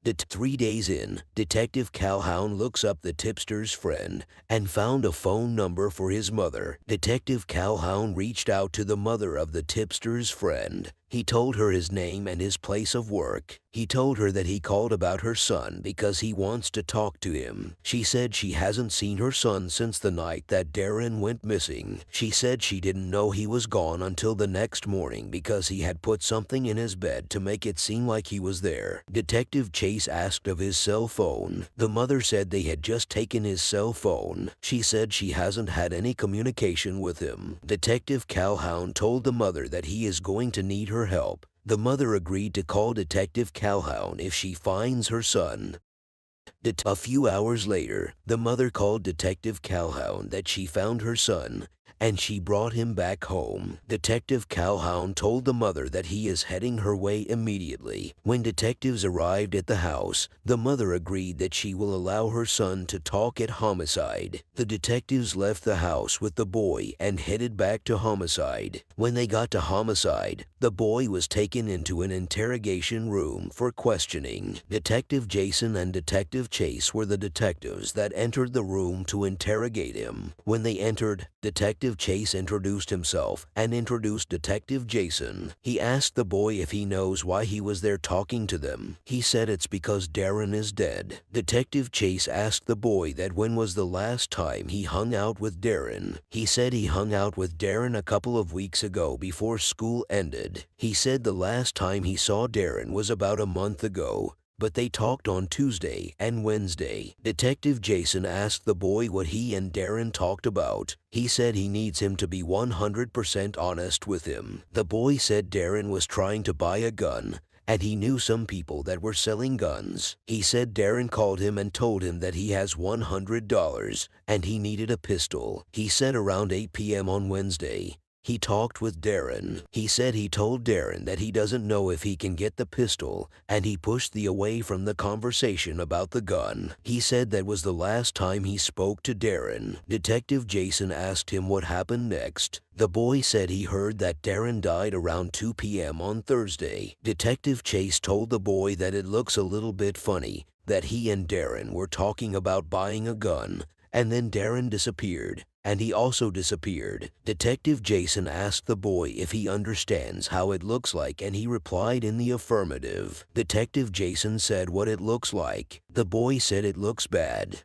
3 days in, Detective Calhoun looks up the tipster's friend and found a phone number for his mother. Detective Calhoun reached out to the mother of the tipster's friend. He told her his name and his place of work. He told her that he called about her son because he wants to talk to him. She said she hasn't seen her son since the night that Darren went missing. She said she didn't know he was gone until the next morning because he had put something in his bed to make it seem like he was there. Detective Chase asked of his cell phone. The mother said they had just taken his cell phone. She said she hasn't had any communication with him. Detective Calhoun told the mother that he is going to need her help. The mother agreed to call Detective Calhoun if she finds her son. A few hours later, the mother called Detective Calhoun that she found her son, and she brought him back home. Detective Calhoun told the mother that he is heading her way immediately. When detectives arrived at the house, the mother agreed that she will allow her son to talk at homicide. The detectives left the house with the boy and headed back to homicide. When they got to homicide, the boy was taken into an interrogation room for questioning. Detective Jason and Detective Chase were the detectives that entered the room to interrogate him. When they entered, Detective Chase introduced himself and introduced Detective Jason. He asked the boy if he knows why he was there talking to them. He said it's because Darren is dead. Detective Chase asked the boy that when was the last time he hung out with Darren. He said he hung out with Darren a couple of weeks ago before school ended. He said the last time he saw Darren was about a month ago, but they talked on Tuesday and Wednesday. Detective Jason asked the boy what he and Darren talked about. He said he needs him to be 100% honest with him. The boy said Darren was trying to buy a gun and he knew some people that were selling guns. He said Darren called him and told him that he has $100 and he needed a pistol. He said around 8 p.m. on Wednesday, he talked with Darren. He said he told Darren that he doesn't know if he can get the pistol, and he pushed the away from the conversation about the gun. He said that was the last time he spoke to Darren. Detective Jason asked him what happened next. The boy said he heard that Darren died around 2 p.m. on Thursday. Detective Chase told the boy that it looks a little bit funny that he and Darren were talking about buying a gun, and then Darren disappeared, and he also disappeared. Detective Jason asked the boy if he understands how it looks like, and he replied in the affirmative. Detective Jason said what it looks like. The boy said it looks bad.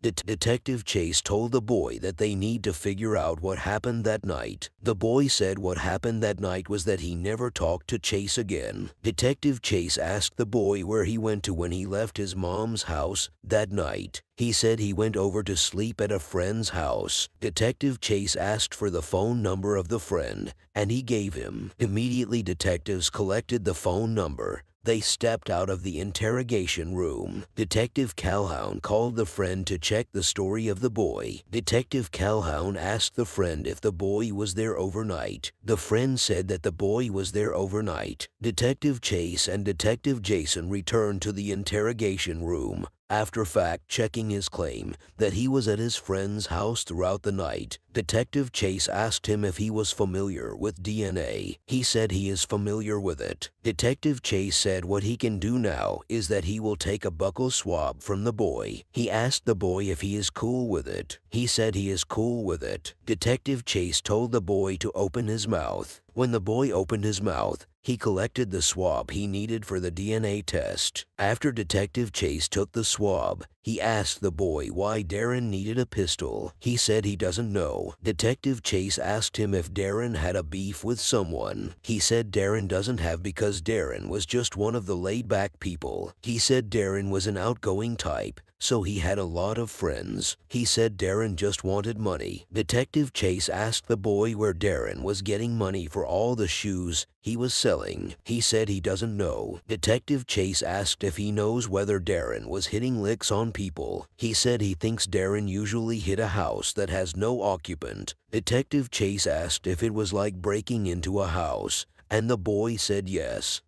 Detective Chase told the boy that they need to figure out what happened that night. The boy said what happened that night was that he never talked to Chase again. Detective Chase asked the boy where he went to when he left his mom's house that night. He said he went over to sleep at a friend's house. Detective Chase asked for the phone number of the friend, and he gave him. Immediately, detectives collected the phone number. They stepped out of the interrogation room. Detective Calhoun called the friend to check the story of the boy. Detective Calhoun asked the friend if the boy was there overnight. The friend said that the boy was there overnight. Detective Chase and Detective Jason returned to the interrogation room after fact-checking his claim that he was at his friend's house throughout the night. Detective Chase asked him if he was familiar with DNA. He said he is familiar with it. Detective Chase said what he can do now is that he will take a buccal swab from the boy. He asked the boy if he is cool with it. He said he is cool with it. Detective Chase told the boy to open his mouth. When the boy opened his mouth, he collected the swab he needed for the DNA test. After Detective Chase took the swab, he asked the boy why Darren needed a pistol. He said he doesn't know. Detective Chase asked him if Darren had a beef with someone. He said Darren doesn't have because Darren was just one of the laid-back people. He said Darren was an outgoing type, so he had a lot of friends. He said Darren just wanted money. Detective Chase asked the boy where Darren was getting money for all the shoes he was selling. He said he doesn't know. Detective Chase asked if he knows whether Darren was hitting licks on people. He said he thinks Darren usually hit a house that has no occupant. Detective Chase asked if it was like breaking into a house, and the boy said yes.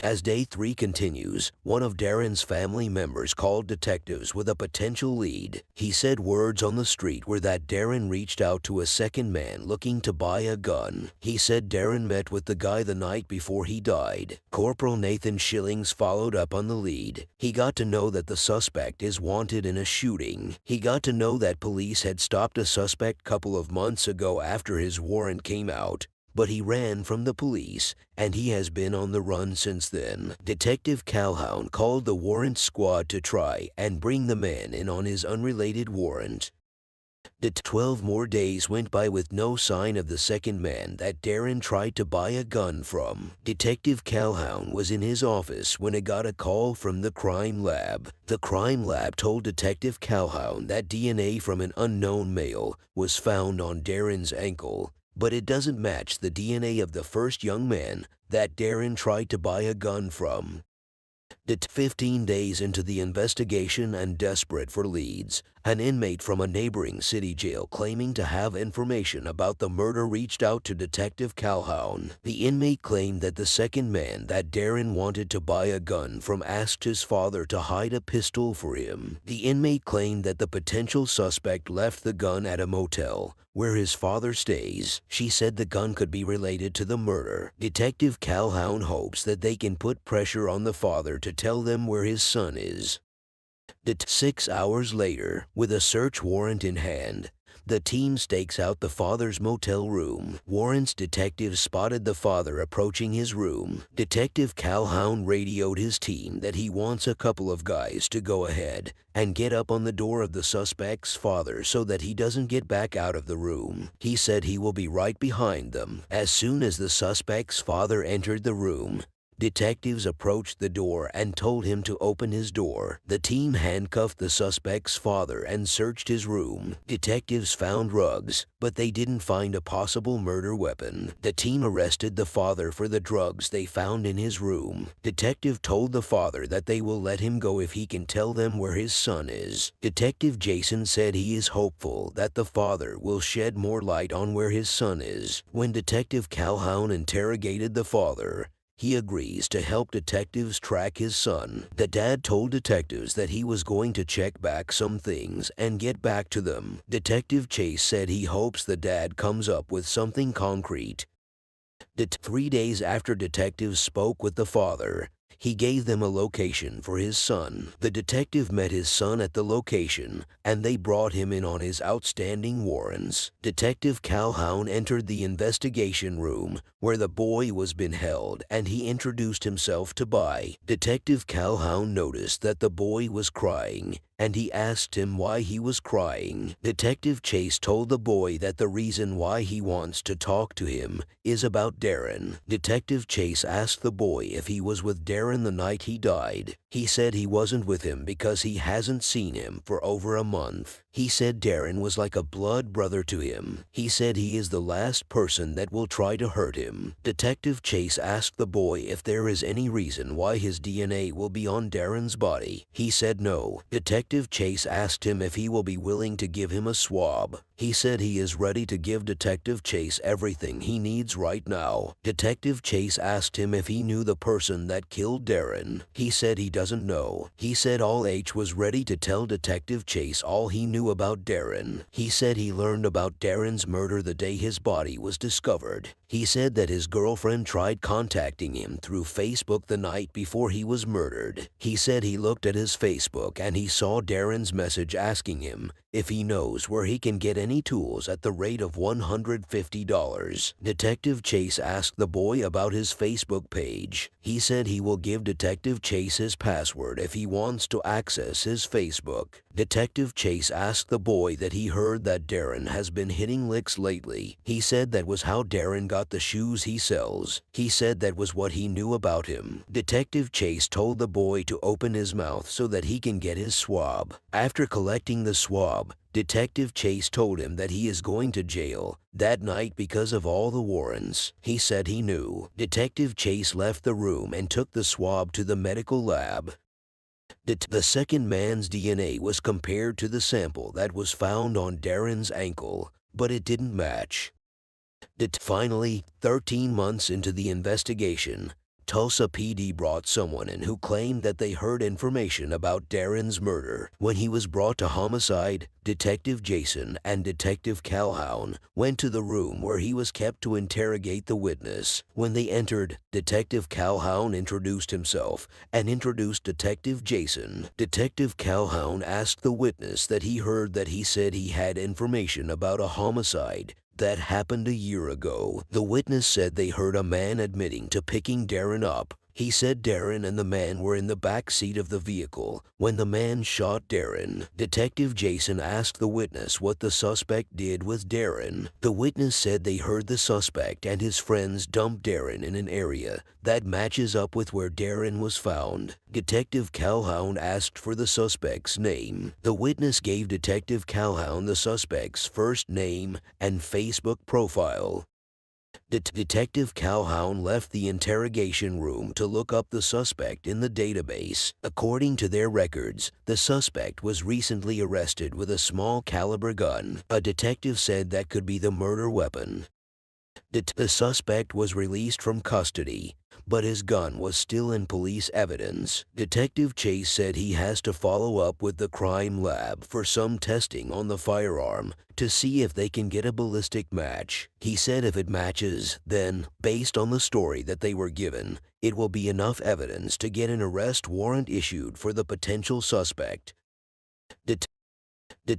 As day 3 continues, one of Darren's family members called detectives with a potential lead. He said words on the street were that Darren reached out to a second man looking to buy a gun. He said Darren met with the guy the night before he died. Corporal Nathan Schillings followed up on the lead. He got to know that the suspect is wanted in a shooting. He got to know that police had stopped a suspect couple of months ago after his warrant came out, but he ran from the police, and he has been on the run since then. Detective Calhoun called the warrant squad to try and bring the man in on his unrelated warrant. 12 more days went by with no sign of the second man that Darren tried to buy a gun from. Detective Calhoun was in his office when he got a call from the crime lab. The crime lab told Detective Calhoun that DNA from an unknown male was found on Darren's ankle, but it doesn't match the DNA of the first young man that Darren tried to buy a gun from. 15 days into the investigation and desperate for leads, an inmate from a neighboring city jail claiming to have information about the murder reached out to Detective Calhoun. The inmate claimed that the second man that Darren wanted to buy a gun from asked his father to hide a pistol for him. The inmate claimed that the potential suspect left the gun at a motel where his father stays. She said the gun could be related to the murder. Detective Calhoun hopes that they can put pressure on the father to tell them where his son is. 6 hours later, with a search warrant in hand, the team stakes out the father's motel room. Warrant's detectives spotted the father approaching his room. Detective Calhoun radioed his team that he wants a couple of guys to go ahead and get up on the door of the suspect's father so that he doesn't get back out of the room. He said he will be right behind them. As soon as the suspect's father entered the room, Detectives approached the door and told him to open his door. The team handcuffed the suspect's father and searched his room. Detectives found drugs, but they didn't find a possible murder weapon. The team arrested the father for the drugs they found in his room. Detective told the father that they will let him go if he can tell them where his son is. Detective Jason said he is hopeful that the father will shed more light on where his son is. When Detective Calhoun interrogated the father, he agrees to help detectives track his son. The dad told detectives that he was going to check back some things and get back to them. Detective Chase said he hopes the dad comes up with something concrete. 3 days after detectives spoke with the father, he gave them a location for his son. The detective met his son at the location, and they brought him in on his outstanding warrants. Detective Calhoun entered the investigation room where the boy was being held, and he introduced himself to Bai. Detective Calhoun noticed that the boy was crying, and he asked him why he was crying. Detective Chase told the boy that the reason why he wants to talk to him is about Darren. Detective Chase asked the boy if he was with Darren the night he died. He said he wasn't with him because he hasn't seen him for over a month. He said Darren was like a blood brother to him. He said he is the last person that will try to hurt him. Detective Chase asked the boy if there is any reason why his DNA will be on Darren's body. He said no. Detective Chase asked him if he will be willing to give him a swab. He said he is ready to give Detective Chase everything he needs right now. Detective Chase asked him if he knew the person that killed Darren. He said he doesn't know. He said all H was ready to tell Detective Chase all he knew about Darren. He said he learned about Darren's murder the day his body was discovered. He said that his girlfriend tried contacting him through Facebook the night before he was murdered. He said he looked at his Facebook and he saw Darren's message asking him if he knows where he can get any tools at the rate of $150. Detective Chase asked the boy about his Facebook page. He said he will give Detective Chase his password if he wants to access his Facebook. Detective Chase asked the boy that he heard that Darren has been hitting licks lately. He said that was how Darren got the shoes he sells. He said that was what he knew about him. Detective Chase told the boy to open his mouth so that he can get his swab. After collecting the swab, Detective Chase told him that he is going to jail that night because of all the warrants. He said he knew. Detective Chase left the room and took the swab to the medical lab. The second man's DNA was compared to the sample that was found on Darren's ankle, but it didn't match. Finally, 13 months into the investigation, Tulsa PD brought someone in who claimed that they heard information about Darren's murder. When he was brought to homicide, Detective Jason and Detective Calhoun went to the room where he was kept to interrogate the witness. When they entered, Detective Calhoun introduced himself and introduced Detective Jason. Detective Calhoun asked the witness that he heard that he said he had information about a homicide that happened a year ago. The witness said they heard a man admitting to picking Darren up. He said Darren and the man were in the back seat of the vehicle when the man shot Darren. Detective Jason asked the witness what the suspect did with Darren. The witness said they heard the suspect and his friends dump Darren in an area that matches up with where Darren was found. Detective Calhoun asked for the suspect's name. The witness gave Detective Calhoun the suspect's first name and Facebook profile. Detective Calhoun left the interrogation room to look up the suspect in the database. According to their records, the suspect was recently arrested with a small caliber gun. A detective said that could be the murder weapon. The suspect was released from custody, but his gun was still in police evidence. Detective Chase said he has to follow up with the crime lab for some testing on the firearm to see if they can get a ballistic match. He said if it matches, then, based on the story that they were given, it will be enough evidence to get an arrest warrant issued for the potential suspect.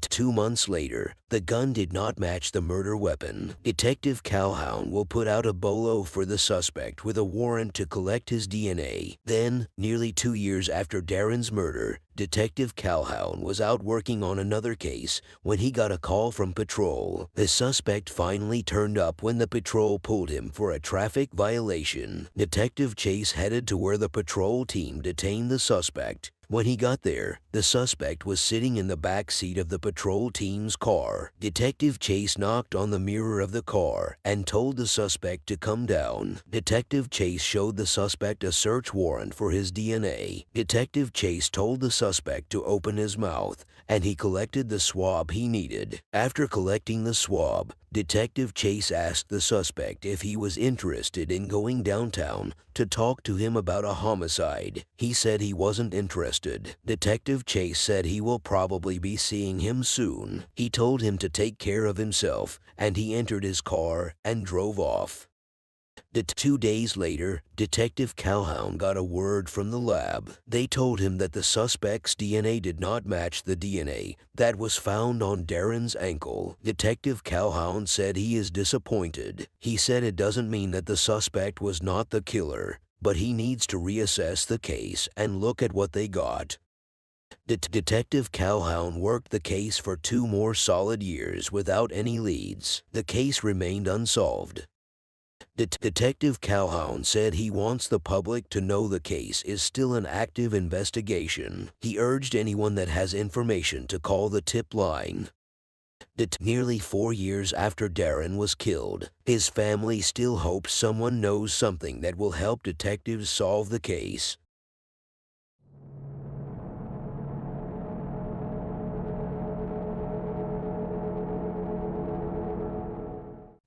2 months later, the gun did not match the murder weapon. Detective Calhoun will put out a bolo for the suspect with a warrant to collect his DNA. Then, nearly 2 years after Darren's murder, Detective Calhoun was out working on another case when he got a call from patrol. The suspect finally turned up when the patrol pulled him for a traffic violation. Detective Chase headed to where the patrol team detained the suspect. When he got there, the suspect was sitting in the back seat of the patrol team's car. Detective Chase knocked on the mirror of the car and told the suspect to come down. Detective Chase showed the suspect a search warrant for his DNA. Detective Chase told the suspect to open his mouth, and he collected the swab he needed. After collecting the swab, Detective Chase asked the suspect if he was interested in going downtown to talk to him about a homicide. He said he wasn't interested. Detective Chase said he will probably be seeing him soon. He told him to take care of himself, and he entered his car and drove off. 2 days later, Detective Calhoun got a word from the lab. They told him that the suspect's DNA did not match the DNA that was found on Darren's ankle. Detective Calhoun said he is disappointed. He said it doesn't mean that the suspect was not the killer, but he needs to reassess the case and look at what they got. Detective Calhoun worked the case for 2 more solid years without any leads. The case remained unsolved. Detective Calhoun said he wants the public to know the case is still an active investigation. He urged anyone that has information to call the tip line. Nearly 4 years after Darren was killed, his family still hopes someone knows something that will help detectives solve the case.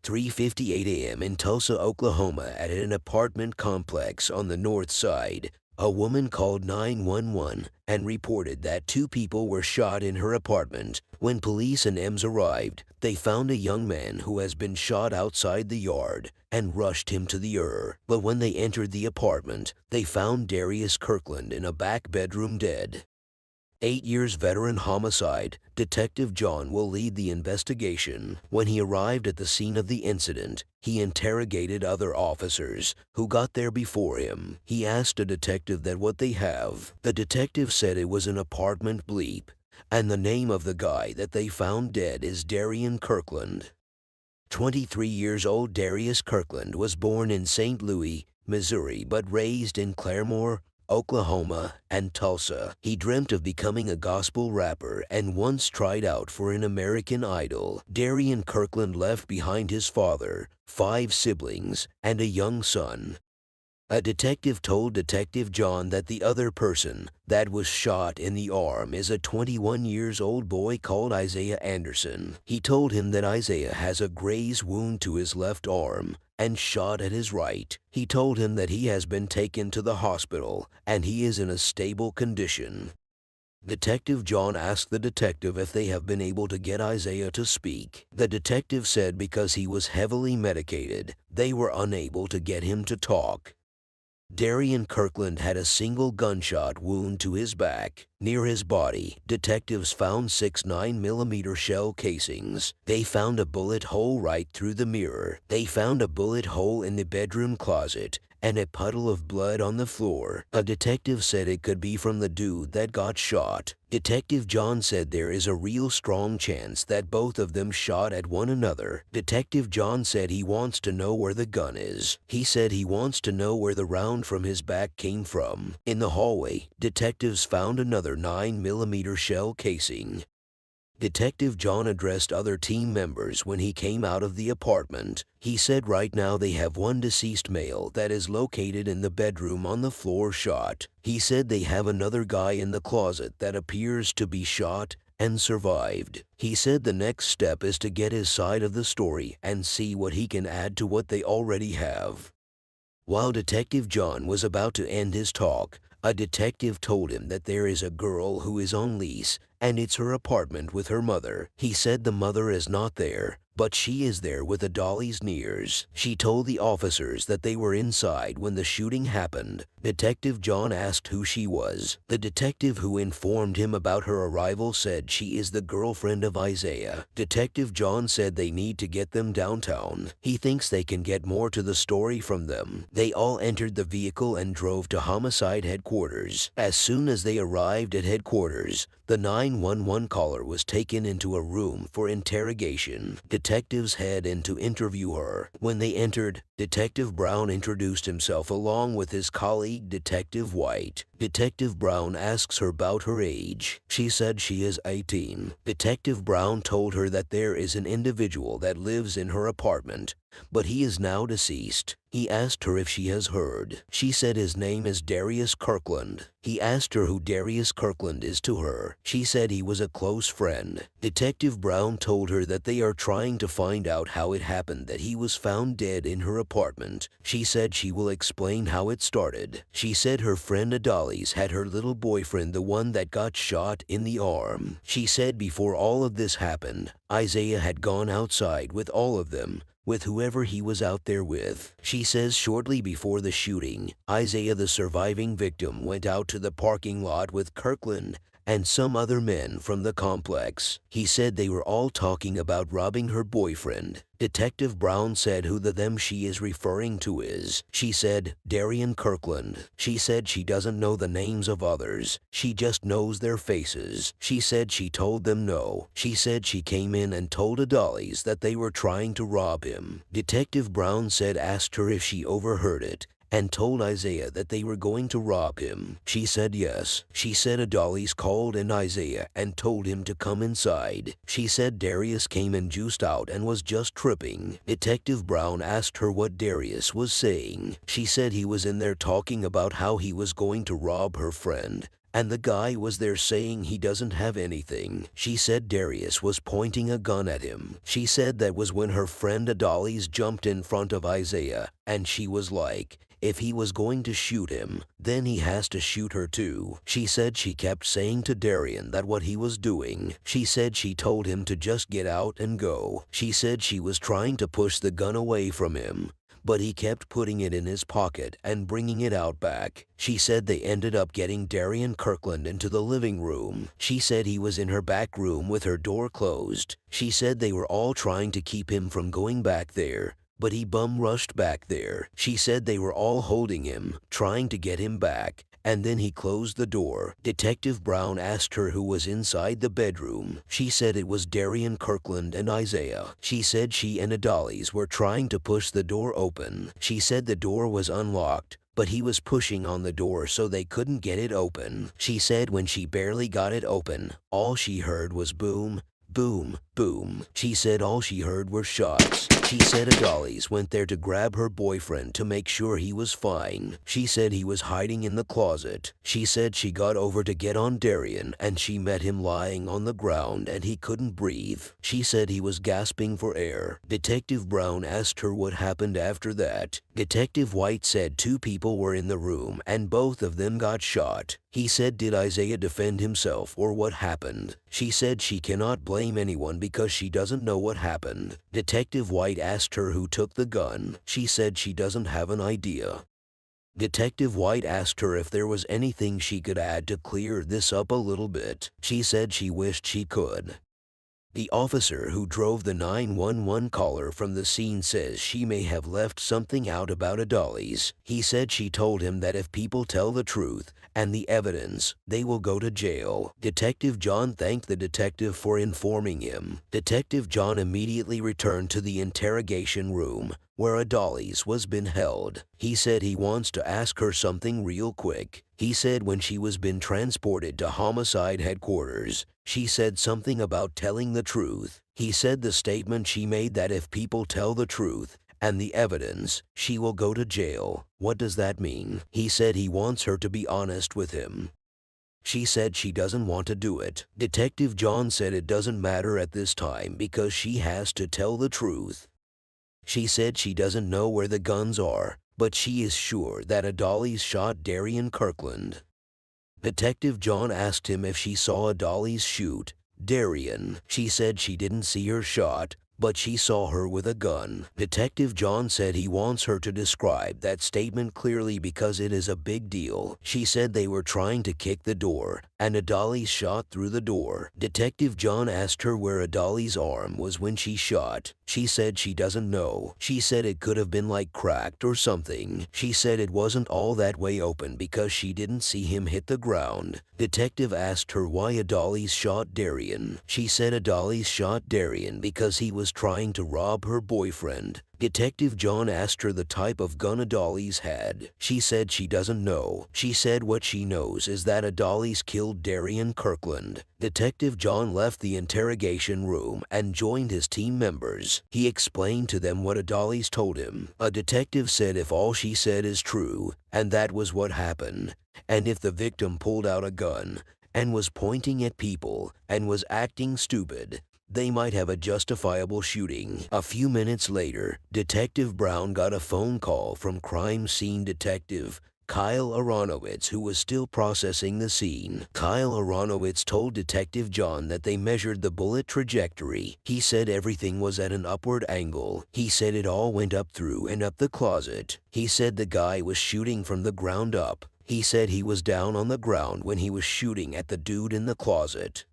3:58 a.m. in Tulsa, Oklahoma at an apartment complex on the north side. A woman called 911 and reported that 2 people were shot in her apartment. When police and EMS arrived, they found a young man who has been shot outside the yard and rushed him to the ER. But when they entered the apartment, they found Darius Kirkland in a back bedroom dead. 8 years veteran homicide, Detective John will lead the investigation. When he arrived at the scene of the incident, he interrogated other officers who got there before him. He asked a detective that what they have. The detective said it was an apartment bleep, and the name of the guy that they found dead is Darian Kirkland. 23 years old Darius Kirkland was born in St. Louis, Missouri, but raised in Claremore, Oklahoma, and Tulsa. He dreamt of becoming a gospel rapper and once tried out for an American Idol. Darian Kirkland left behind his father, 5 siblings, and a young son. A detective told Detective John that the other person that was shot in the arm is a 21-year-old boy called Isaiah Anderson. He told him that Isaiah has a graze wound to his left arm and shot at his right. He told him that he has been taken to the hospital and he is in a stable condition. Detective John asked the detective if they have been able to get Isaiah to speak. The detective said because he was heavily medicated, they were unable to get him to talk. Darian Kirkland had a single gunshot wound to his back. Near his body, detectives found 6 9mm shell casings. They found a bullet hole right through the mirror. They found a bullet hole in the bedroom closet and a puddle of blood on the floor. A detective said it could be from the dude that got shot. Detective John said there is a real strong chance that both of them shot at one another. Detective John said he wants to know where the gun is. He said he wants to know where the round from his back came from. In the hallway, detectives found another 9mm shell casing. Detective John addressed other team members when he came out of the apartment. He said right now they have one deceased male that is located in the bedroom on the floor shot. He said they have another guy in the closet that appears to be shot and survived. He said the next step is to get his side of the story and see what he can add to what they already have. While Detective John was about to end his talk, a detective told him that there is a girl who is on lease and it's her apartment with her mother. He said the mother is not there, but she is there with a dolly's ears. She told the officers that they were inside when the shooting happened. Detective John asked who she was. The detective who informed him about her arrival said she is the girlfriend of Isaiah. Detective John said they need to get them downtown. He thinks they can get more to the story from them. They all entered the vehicle and drove to homicide headquarters. As soon as they arrived at headquarters, the 911 caller was taken into a room for interrogation. Detectives head in to interview her. When they entered, Detective Brown introduced himself along with his colleague, Detective White. Detective Brown asks her about her age. She said she is 18. Detective Brown told her that there is an individual that lives in her apartment, but he is now deceased. He asked her if she has heard. She said his name is Darius Kirkland. He asked her who Darius Kirkland is to her. She said he was a close friend. Detective Brown told her that they are trying to find out how it happened that he was found dead in her apartment. She said she will explain how it started. She said her friend Adalis had her little boyfriend, the one that got shot in the arm. She said before all of this happened, Isaiah had gone outside with all of them, with whoever he was out there with. She says shortly before the shooting, Isaiah, the surviving victim, went out to the parking lot with Kirkland and some other men from the complex. He said they were all talking about robbing her boyfriend. Detective Brown said who the them she is referring to is. She said, Darian Kirkland. She said she doesn't know the names of others. She just knows their faces. She said she told them no. She said she came in and told Adalis that they were trying to rob him. Detective Brown said asked her if she overheard it and told Isaiah that they were going to rob him. She said yes. She said Adalis called in Isaiah and told him to come inside. She said Darius came and juiced out and was just tripping. Detective Brown asked her what Darius was saying. She said he was in there talking about how he was going to rob her friend, and the guy was there saying he doesn't have anything. She said Darius was pointing a gun at him. She said that was when her friend Adalis jumped in front of Isaiah, and she was like, if he was going to shoot him, then he has to shoot her too. She said she kept saying to Darian that what he was doing. She said she told him to just get out and go. She said she was trying to push the gun away from him, but he kept putting it in his pocket and bringing it out back. She said they ended up getting Darian Kirkland into the living room. She said he was in her back room with her door closed. She said they were all trying to keep him from going back there, but he bum rushed back there. She said they were all holding him, trying to get him back, and then he closed the door. Detective Brown asked her who was inside the bedroom. She said it was Darian Kirkland and Isaiah. She said she and Adalis were trying to push the door open. She said the door was unlocked, but he was pushing on the door so they couldn't get it open. She said when she barely got it open, all she heard was boom, boom, boom. She said all she heard were shots. She said Adalis went there to grab her boyfriend to make sure he was fine. She said he was hiding in the closet. She said she got over to get on Darian and she met him lying on the ground and he couldn't breathe. She said he was gasping for air. Detective Brown asked her what happened after that. Detective White said 2 people were in the room and both of them got shot. He said, did Isaiah defend himself or what happened? She said she cannot blame anyone because she doesn't know what happened. Detective White asked her who took the gun. She said she doesn't have an idea. Detective White asked her if there was anything she could add to clear this up a little bit. She said she wished she could. The officer who drove the 911 caller from the scene says she may have left something out about Adalis. He said she told him that if people tell the truth and the evidence, they will go to jail. Detective John thanked the detective for informing him. Detective John immediately returned to the interrogation room where Adalis was been held. He said he wants to ask her something real quick. He said when she was been transported to homicide headquarters, she said something about telling the truth. He said the statement she made that if people tell the truth and the evidence, she will go to jail. What does that mean? He said he wants her to be honest with him. She said she doesn't want to do it. Detective John said it doesn't matter at this time because she has to tell the truth. She said she doesn't know where the guns are, but she is sure that Adalis shot Darian Kirkland. Detective John asked him if she saw Adalis shoot Darian. She said she didn't see her shot, but she saw her with a gun. Detective John said he wants her to describe that statement clearly because it is a big deal. She said they were trying to kick the door, and Adalis shot through the door. Detective John asked her where Adalis' arm was when she shot. She said she doesn't know. She said it could have been like cracked or something. She said it wasn't all that way open because she didn't see him hit the ground. Detective asked her why Adalis shot Darian. She said Adalis shot Darian because he was trying to rob her boyfriend. Detective John asked her the type of gun Adalis had. She said she doesn't know. She said what she knows is that Adalis killed Darian Kirkland. Detective John left the interrogation room and joined his team members. He explained to them what Adalis told him. A detective said if all she said is true, and that was what happened, and if the victim pulled out a gun and was pointing at people and was acting stupid, they might have a justifiable shooting. A few minutes later, Detective Brown got a phone call from crime scene detective Kyle Aronowitz, who was still processing the scene. Kyle Aronowitz told Detective John that they measured the bullet trajectory. He said everything was at an upward angle. He said it all went up through and up the closet. He said the guy was shooting from the ground up. He said he was down on the ground when he was shooting at the dude in the closet.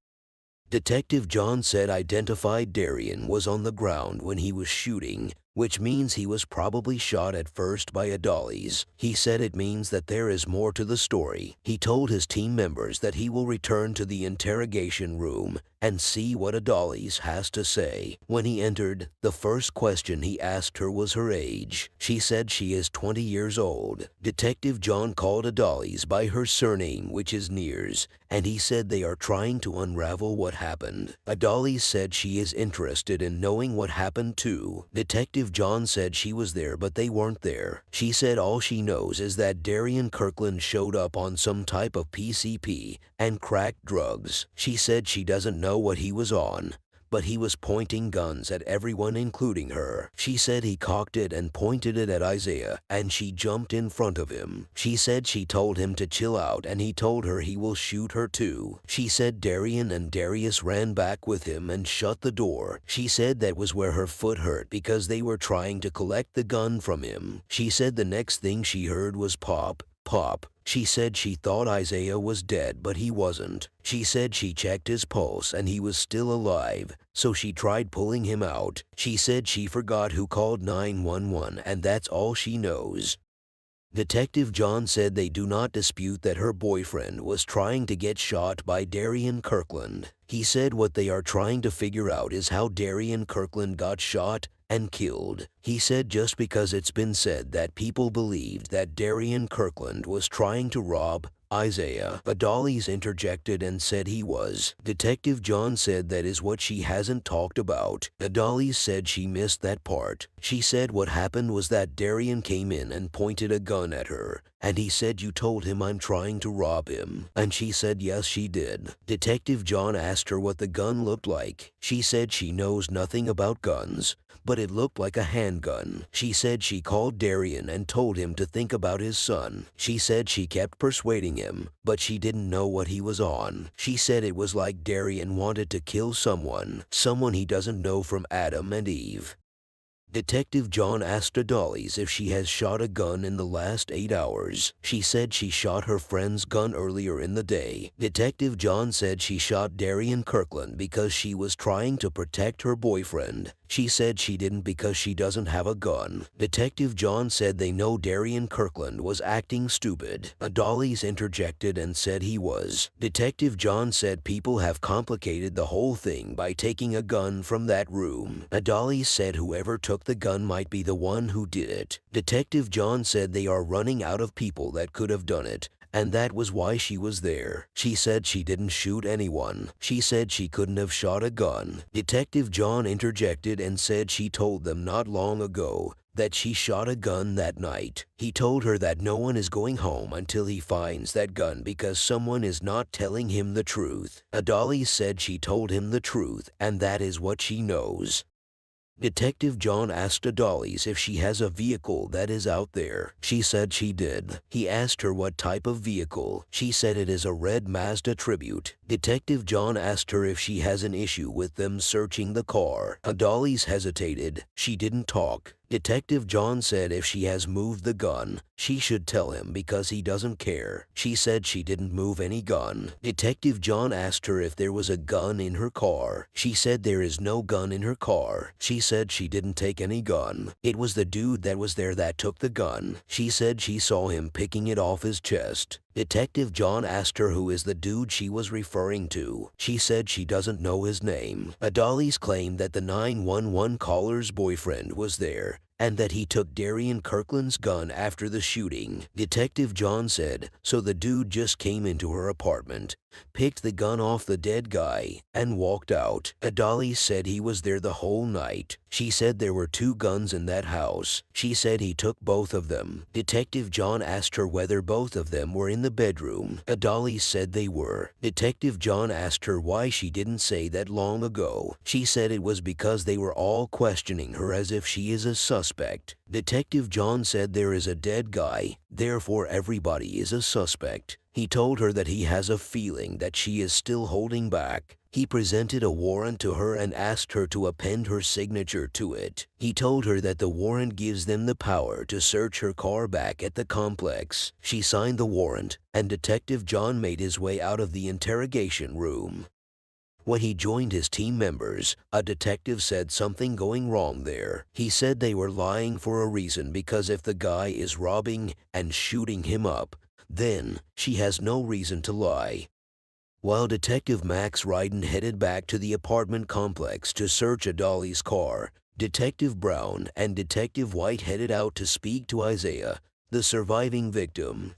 Detective John said identified Darian was on the ground when he was shooting, which means he was probably shot at first by Adalis. He said it means that there is more to the story. He told his team members that he will return to the interrogation room and see what Adalis has to say. When he entered, the first question he asked her was her age. She said she is 20 years old. Detective John called Adalis by her surname, which is Nears, and he said they are trying to unravel what happened. Adalis said she is interested in knowing what happened too. Detective John said she was there but they weren't there. She said all she knows is that Darian Kirkland showed up on some type of PCP and cracked drugs. She said she doesn't know what he was on, but he was pointing guns at everyone including her. She said he cocked it and pointed it at Isaiah, and she jumped in front of him. She said she told him to chill out and he told her he will shoot her too. She said Darian and Darius ran back with him and shut the door. She said that was where her foot hurt because they were trying to collect the gun from him. She said the next thing she heard was pop, pop. She said she thought Isaiah was dead, but he wasn't. She said she checked his pulse and he was still alive, so she tried pulling him out. She said she forgot who called 911 and that's all she knows. Detective John said they do not dispute that her boyfriend was trying to get shot by Darian Kirkland. He said what they are trying to figure out is how Darian Kirkland got shot and killed. He said just because it's been said that people believed that Darian Kirkland was trying to rob Isaiah. Adalis interjected and said he was. Detective John said that is what she hasn't talked about. Adalis said she missed that part. She said what happened was that Darian came in and pointed a gun at her, and he said you told him I'm trying to rob him. And she said yes she did. Detective John asked her what the gun looked like. She said she knows nothing about guns, but it looked like a handgun. She said she called Darian and told him to think about his son. She said she kept persuading him, but she didn't know what he was on. She said it was like Darian wanted to kill someone he doesn't know from Adam and Eve. Detective John asked Adalis if she has shot a gun in the last 8 hours. She said she shot her friend's gun earlier in the day. Detective John said she shot Darian Kirkland because she was trying to protect her boyfriend. She said she didn't because she doesn't have a gun. Detective John said they know Darian Kirkland was acting stupid. Adalis interjected and said he was. Detective John said people have complicated the whole thing by taking a gun from that room. Adalis said whoever took the gun might be the one who did it. Detective John said they are running out of people that could have done it, and that was why she was there. She said she didn't shoot anyone. She said she couldn't have shot a gun. Detective John interjected and said she told them not long ago that she shot a gun that night. He told her that no one is going home until he finds that gun because someone is not telling him the truth. Adalis said she told him the truth and that is what she knows. Detective John asked Adolis if she has a vehicle that is out there. She said she did. He asked her what type of vehicle. She said it is a red Mazda Tribute. Detective John asked her if she has an issue with them searching the car. Adolis hesitated. She didn't talk. Detective John said if she has moved the gun, she should tell him because he doesn't care. She said she didn't move any gun. Detective John asked her if there was a gun in her car. She said there is no gun in her car. She said she didn't take any gun. It was the dude that was there that took the gun. She said she saw him picking it off his chest. Detective John asked her who is the dude she was referring to. She said she doesn't know his name. Adolis claimed that the 911 caller's boyfriend was there and that he took Darian Kirkland's gun after the shooting. Detective John said, so the dude just came into her apartment, picked the gun off the dead guy, and walked out. Adolis said he was there the whole night. She said there were 2 guns in that house. She said he took both of them. Detective John asked her whether both of them were in the bedroom. Adolis said they were. Detective John asked her why she didn't say that long ago. She said it was because they were all questioning her as if she is a suspect. Detective John said there is a dead guy, therefore everybody is a suspect. He told her that he has a feeling that she is still holding back. He presented a warrant to her and asked her to append her signature to it. He told her that the warrant gives them the power to search her car back at the complex. She signed the warrant, and Detective John made his way out of the interrogation room. When he joined his team members, a detective said something going wrong there. He said they were lying for a reason because if the guy is robbing and shooting him up, then she has no reason to lie. While Detective Max Ryden headed back to the apartment complex to search Adolis' car, Detective Brown and Detective White headed out to speak to Isaiah, the surviving victim.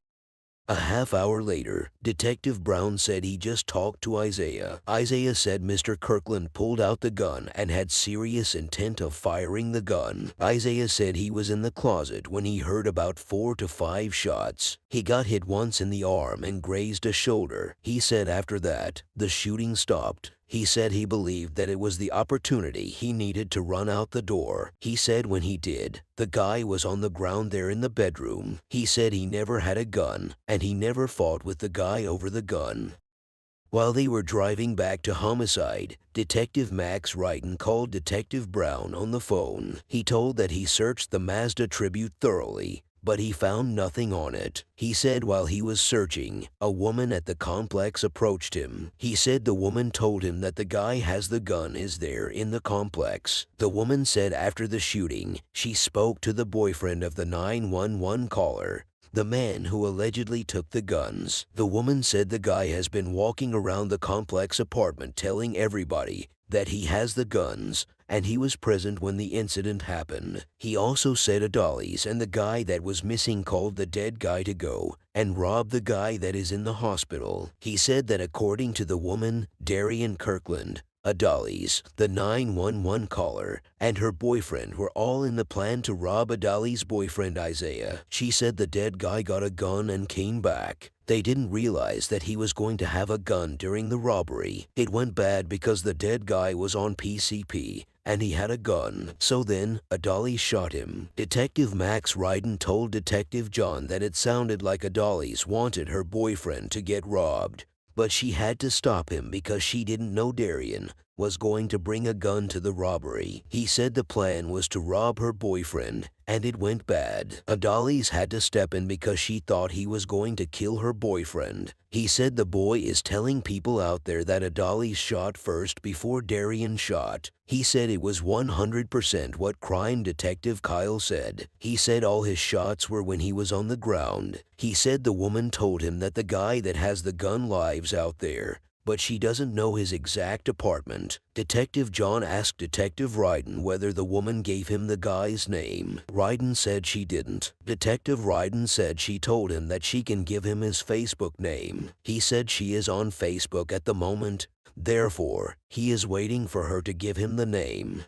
A half hour later, Detective Brown said he just talked to Isaiah. Isaiah said Mr. Kirkland pulled out the gun and had serious intent of firing the gun. Isaiah said he was in the closet when he heard about 4 to 5 shots. He got hit once in the arm and grazed a shoulder. He said after that, the shooting stopped. He said he believed that it was the opportunity he needed to run out the door. He said when he did, the guy was on the ground there in the bedroom. He said he never had a gun, and he never fought with the guy over the gun. While they were driving back to homicide, Detective Max Ryden called Detective Brown on the phone. He told that he searched the Mazda Tribute thoroughly, but he found nothing on it. He said while he was searching, a woman at the complex approached him. He said the woman told him that the guy has the gun is there in the complex. The woman said after the shooting, she spoke to the boyfriend of the 911 caller, the man who allegedly took the guns. The woman said the guy has been walking around the complex apartment telling everybody that he has the guns, and he was present when the incident happened. He also said Adolis and the guy that was missing called the dead guy to go and rob the guy that is in the hospital. He said that according to the woman, Darian Kirkland, Adolis, the 911 caller, and her boyfriend were all in the plan to rob Adolis' boyfriend Isaiah. She said the dead guy got a gun and came back. They didn't realize that he was going to have a gun during the robbery. It went bad because the dead guy was on PCP and he had a gun. So then, Adolis shot him. Detective Max Ryden told Detective John that it sounded like Adolis wanted her boyfriend to get robbed, but she had to stop him because she didn't know Darian was going to bring a gun to the robbery. He said the plan was to rob her boyfriend, and it went bad. Adolis had to step in because she thought he was going to kill her boyfriend. He said the boy is telling people out there that Adolis shot first before Darian shot. He said it was 100% what Crime Detective Kyle said. He said all his shots were when he was on the ground. He said the woman told him that the guy that has the gun lives out there, but she doesn't know his exact apartment. Detective John asked Detective Ryden whether the woman gave him the guy's name. Ryden said she didn't. Detective Ryden said she told him that she can give him his Facebook name. He said she is on Facebook at the moment, therefore, he is waiting for her to give him the name.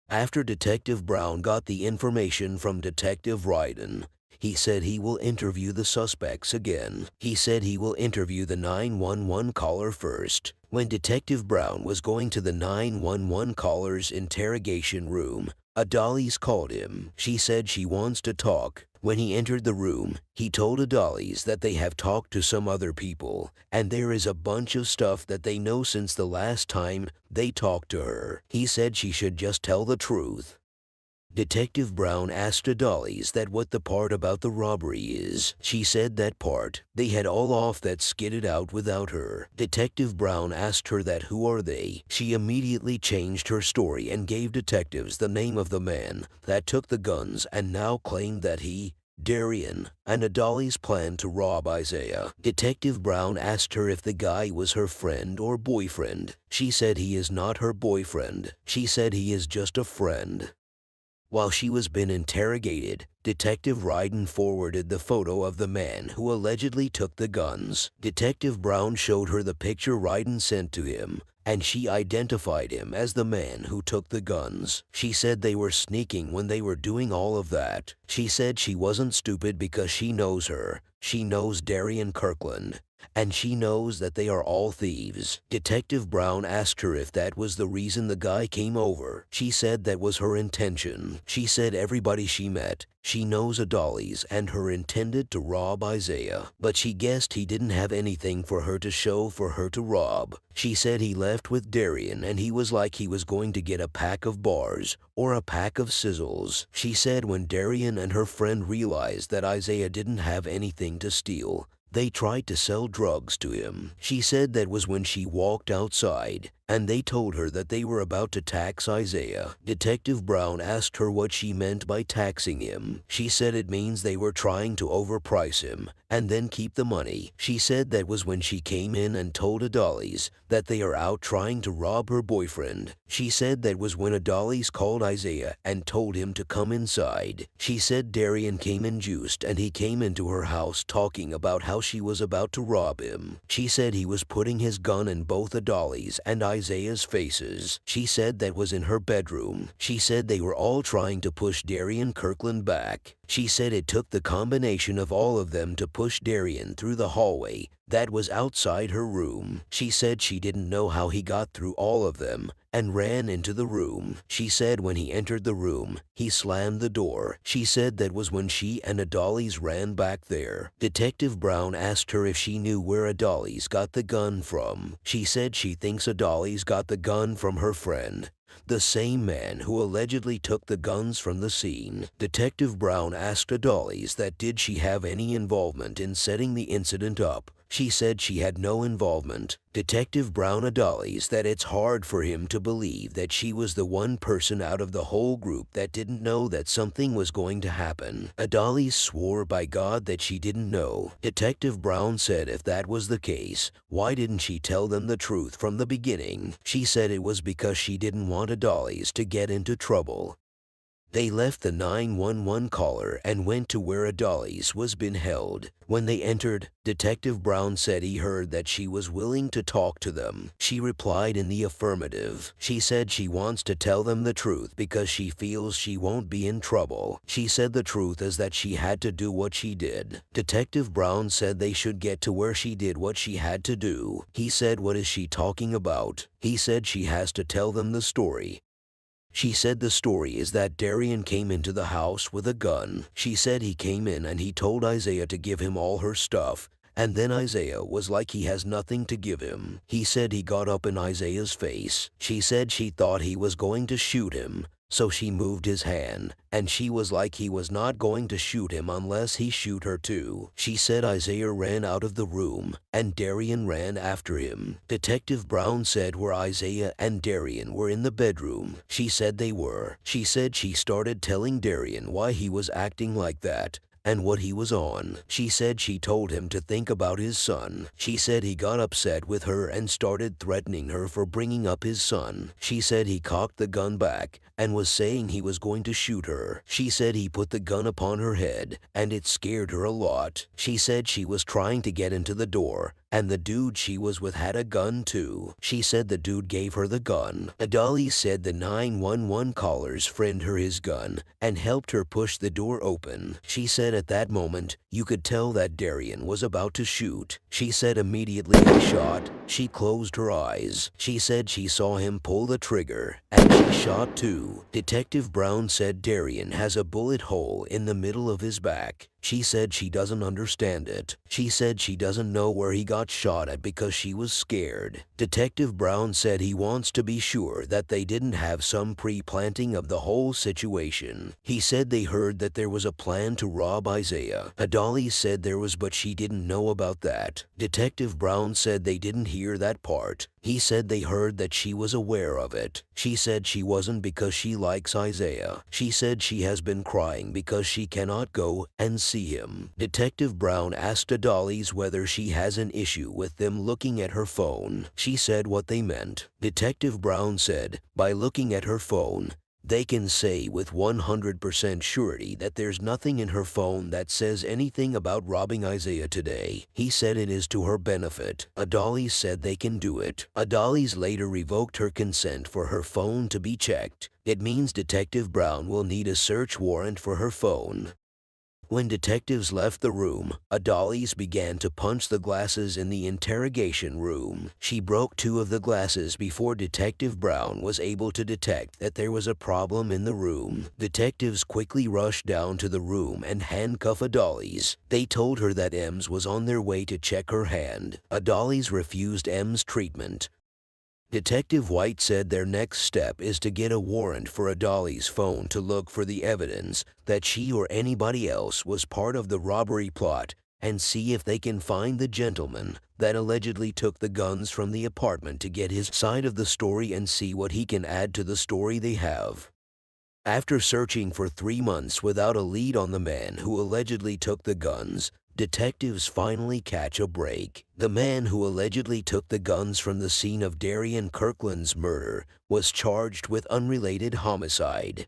After Detective Brown got the information from Detective Ryden, he said he will interview the suspects again. He said he will interview the 911 caller first. When Detective Brown was going to the 911 caller's interrogation room, Adolis called him. She said she wants to talk. When he entered the room, he told Adolis that they have talked to some other people, and there is a bunch of stuff that they know since the last time they talked to her. He said she should just tell the truth. Detective Brown asked Adolis that what the part about the robbery is. She said that part. They had all off that skidded out without her. Detective Brown asked her that who are they. She immediately changed her story and gave detectives the name of the man that took the guns and now claimed that he, Darian, and Adolis planned to rob Isaiah. Detective Brown asked her if the guy was her friend or boyfriend. She said he is not her boyfriend. She said he is just a friend. While she was being interrogated, Detective Ryden forwarded the photo of the man who allegedly took the guns. Detective Brown showed her the picture Ryden sent to him, and she identified him as the man who took the guns. She said they were sneaking when they were doing all of that. She said she wasn't stupid because she knows her. She knows Darian Kirkland, and she knows that they are all thieves. Detective Brown asked her if that was the reason the guy came over. She said that was her intention. She said everybody she met, she knows Adolis and her intended to rob Isaiah, but she guessed he didn't have anything for her to show for her to rob. She said he left with Darian and he was like he was going to get a pack of bars or a pack of sizzles. She said when Darian and her friend realized that Isaiah didn't have anything to steal, they tried to sell drugs to him. She said that was when she walked outside, and they told her that they were about to tax Isaiah. Detective Brown asked her what she meant by taxing him. She said it means they were trying to overprice him and then keep the money. She said that was when she came in and told Adolis that they are out trying to rob her boyfriend. She said that was when Adolis called Isaiah and told him to come inside. She said Darian came in juiced and he came into her house talking about how she was about to rob him. She said he was putting his gun in both Adolis and Isaiah's faces. She said that was in her bedroom. She said they were all trying to push Darian Kirkland back. She said it took the combination of all of them to push Darian through the hallway that was outside her room. She said she didn't know how he got through all of them and ran into the room. She said when he entered the room, he slammed the door. She said that was when she and Adolis ran back there. Detective Brown asked her if she knew where Adolis got the gun from. She said she thinks Adolis got the gun from her friend, the same man who allegedly took the guns from the scene. Detective Brown asked Adolis that did she have any involvement in setting the incident up. She said she had no involvement. Detective Brown Adolis that it's hard for him to believe that she was the one person out of the whole group that didn't know that something was going to happen. Adolis swore by God that she didn't know. Detective Brown said if that was the case, why didn't she tell them the truth from the beginning? She said it was because she didn't want Adolis to get into trouble. They left the 911 caller and went to where Adolis was being held. When they entered, Detective Brown said he heard that she was willing to talk to them. She replied in the affirmative. She said she wants to tell them the truth because she feels she won't be in trouble. She said the truth is that she had to do what she did. Detective Brown said they should get to where she did what she had to do. He said, "What is she talking about?" He said she has to tell them the story. She said the story is that Darian came into the house with a gun. She said he came in and he told Isaiah to give him all her stuff, and then Isaiah was like he has nothing to give him. He said he got up in Isaiah's face. She said she thought he was going to shoot him, so she moved his hand, and she was like he was not going to shoot him unless he shoot her too. She said Isaiah ran out of the room, and Darian ran after him. Detective Brown said where Isaiah and Darian were in the bedroom. She said they were. She said she started telling Darian why he was acting like that and what he was on. She said she told him to think about his son. She said he got upset with her and started threatening her for bringing up his son. She said he cocked the gun back and was saying he was going to shoot her. She said he put the gun upon her head and it scared her a lot. She said she was trying to get into the door and the dude she was with had a gun too. She said the dude gave her the gun. Adalis said the 911 caller's friend her his gun and helped her push the door open. She said at that moment, you could tell that Darian was about to shoot. She said immediately he shot, she closed her eyes. She said she saw him pull the trigger, and she shot too. Detective Brown said Darian has a bullet hole in the middle of his back. She said she doesn't understand it. She said she doesn't know where he got shot at because she was scared. Detective Brown said he wants to be sure that they didn't have some pre-planting of the whole situation. He said they heard that there was a plan to rob Isaiah. Adalis said there was, but she didn't know about that. Detective Brown said they didn't hear that part. He said they heard that she was aware of it. She said she wasn't because she likes Isaiah. She said she has been crying because she cannot go and see him. Detective Brown asked Adalis whether she has an issue with them looking at her phone. She said what they meant. Detective Brown said, by looking at her phone, they can say with 100% surety that there's nothing in her phone that says anything about robbing Isaiah today. He said it is to her benefit. Adalis said they can do it. Adalis later revoked her consent for her phone to be checked. It means Detective Brown will need a search warrant for her phone. When detectives left the room, Adalis began to punch the glasses in the interrogation room. She broke 2 of the glasses before Detective Brown was able to detect that there was a problem in the room. Detectives quickly rushed down to the room and handcuffed Adalis. They told her that Ems was on their way to check her hand. Adalis refused Ems treatment. Detective White said their next step is to get a warrant for Adalis' phone to look for the evidence that she or anybody else was part of the robbery plot and see if they can find the gentleman that allegedly took the guns from the apartment to get his side of the story and see what he can add to the story they have. After searching for 3 months without a lead on the man who allegedly took the guns, detectives finally catch a break. The man who allegedly took the guns from the scene of Darian Kirkland's murder was charged with unrelated homicide.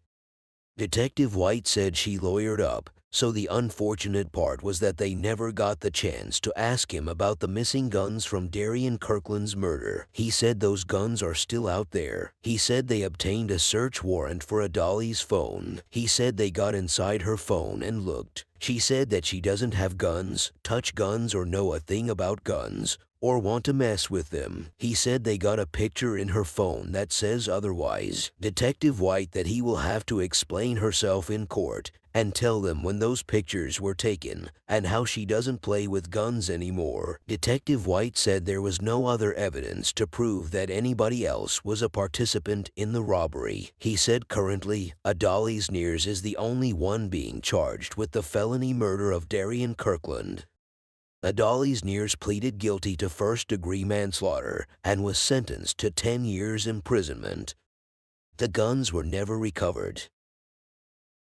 Detective White said she lawyered up, so the unfortunate part was that they never got the chance to ask him about the missing guns from Darian Kirkland's murder. He said those guns are still out there. He said they obtained a search warrant for Adalis' phone. He said they got inside her phone and looked. She said that she doesn't have guns, touch guns, or know a thing about guns, or want to mess with them. He said they got a picture in her phone that says otherwise. Detective White that he will have to explain herself in court and tell them when those pictures were taken and how she doesn't play with guns anymore. Detective White said there was no other evidence to prove that anybody else was a participant in the robbery. He said currently, Adalis Nears is the only one being charged with the felony murder of Darian Kirkland. Adalis Nears pleaded guilty to first-degree manslaughter and was sentenced to 10 years imprisonment. The guns were never recovered.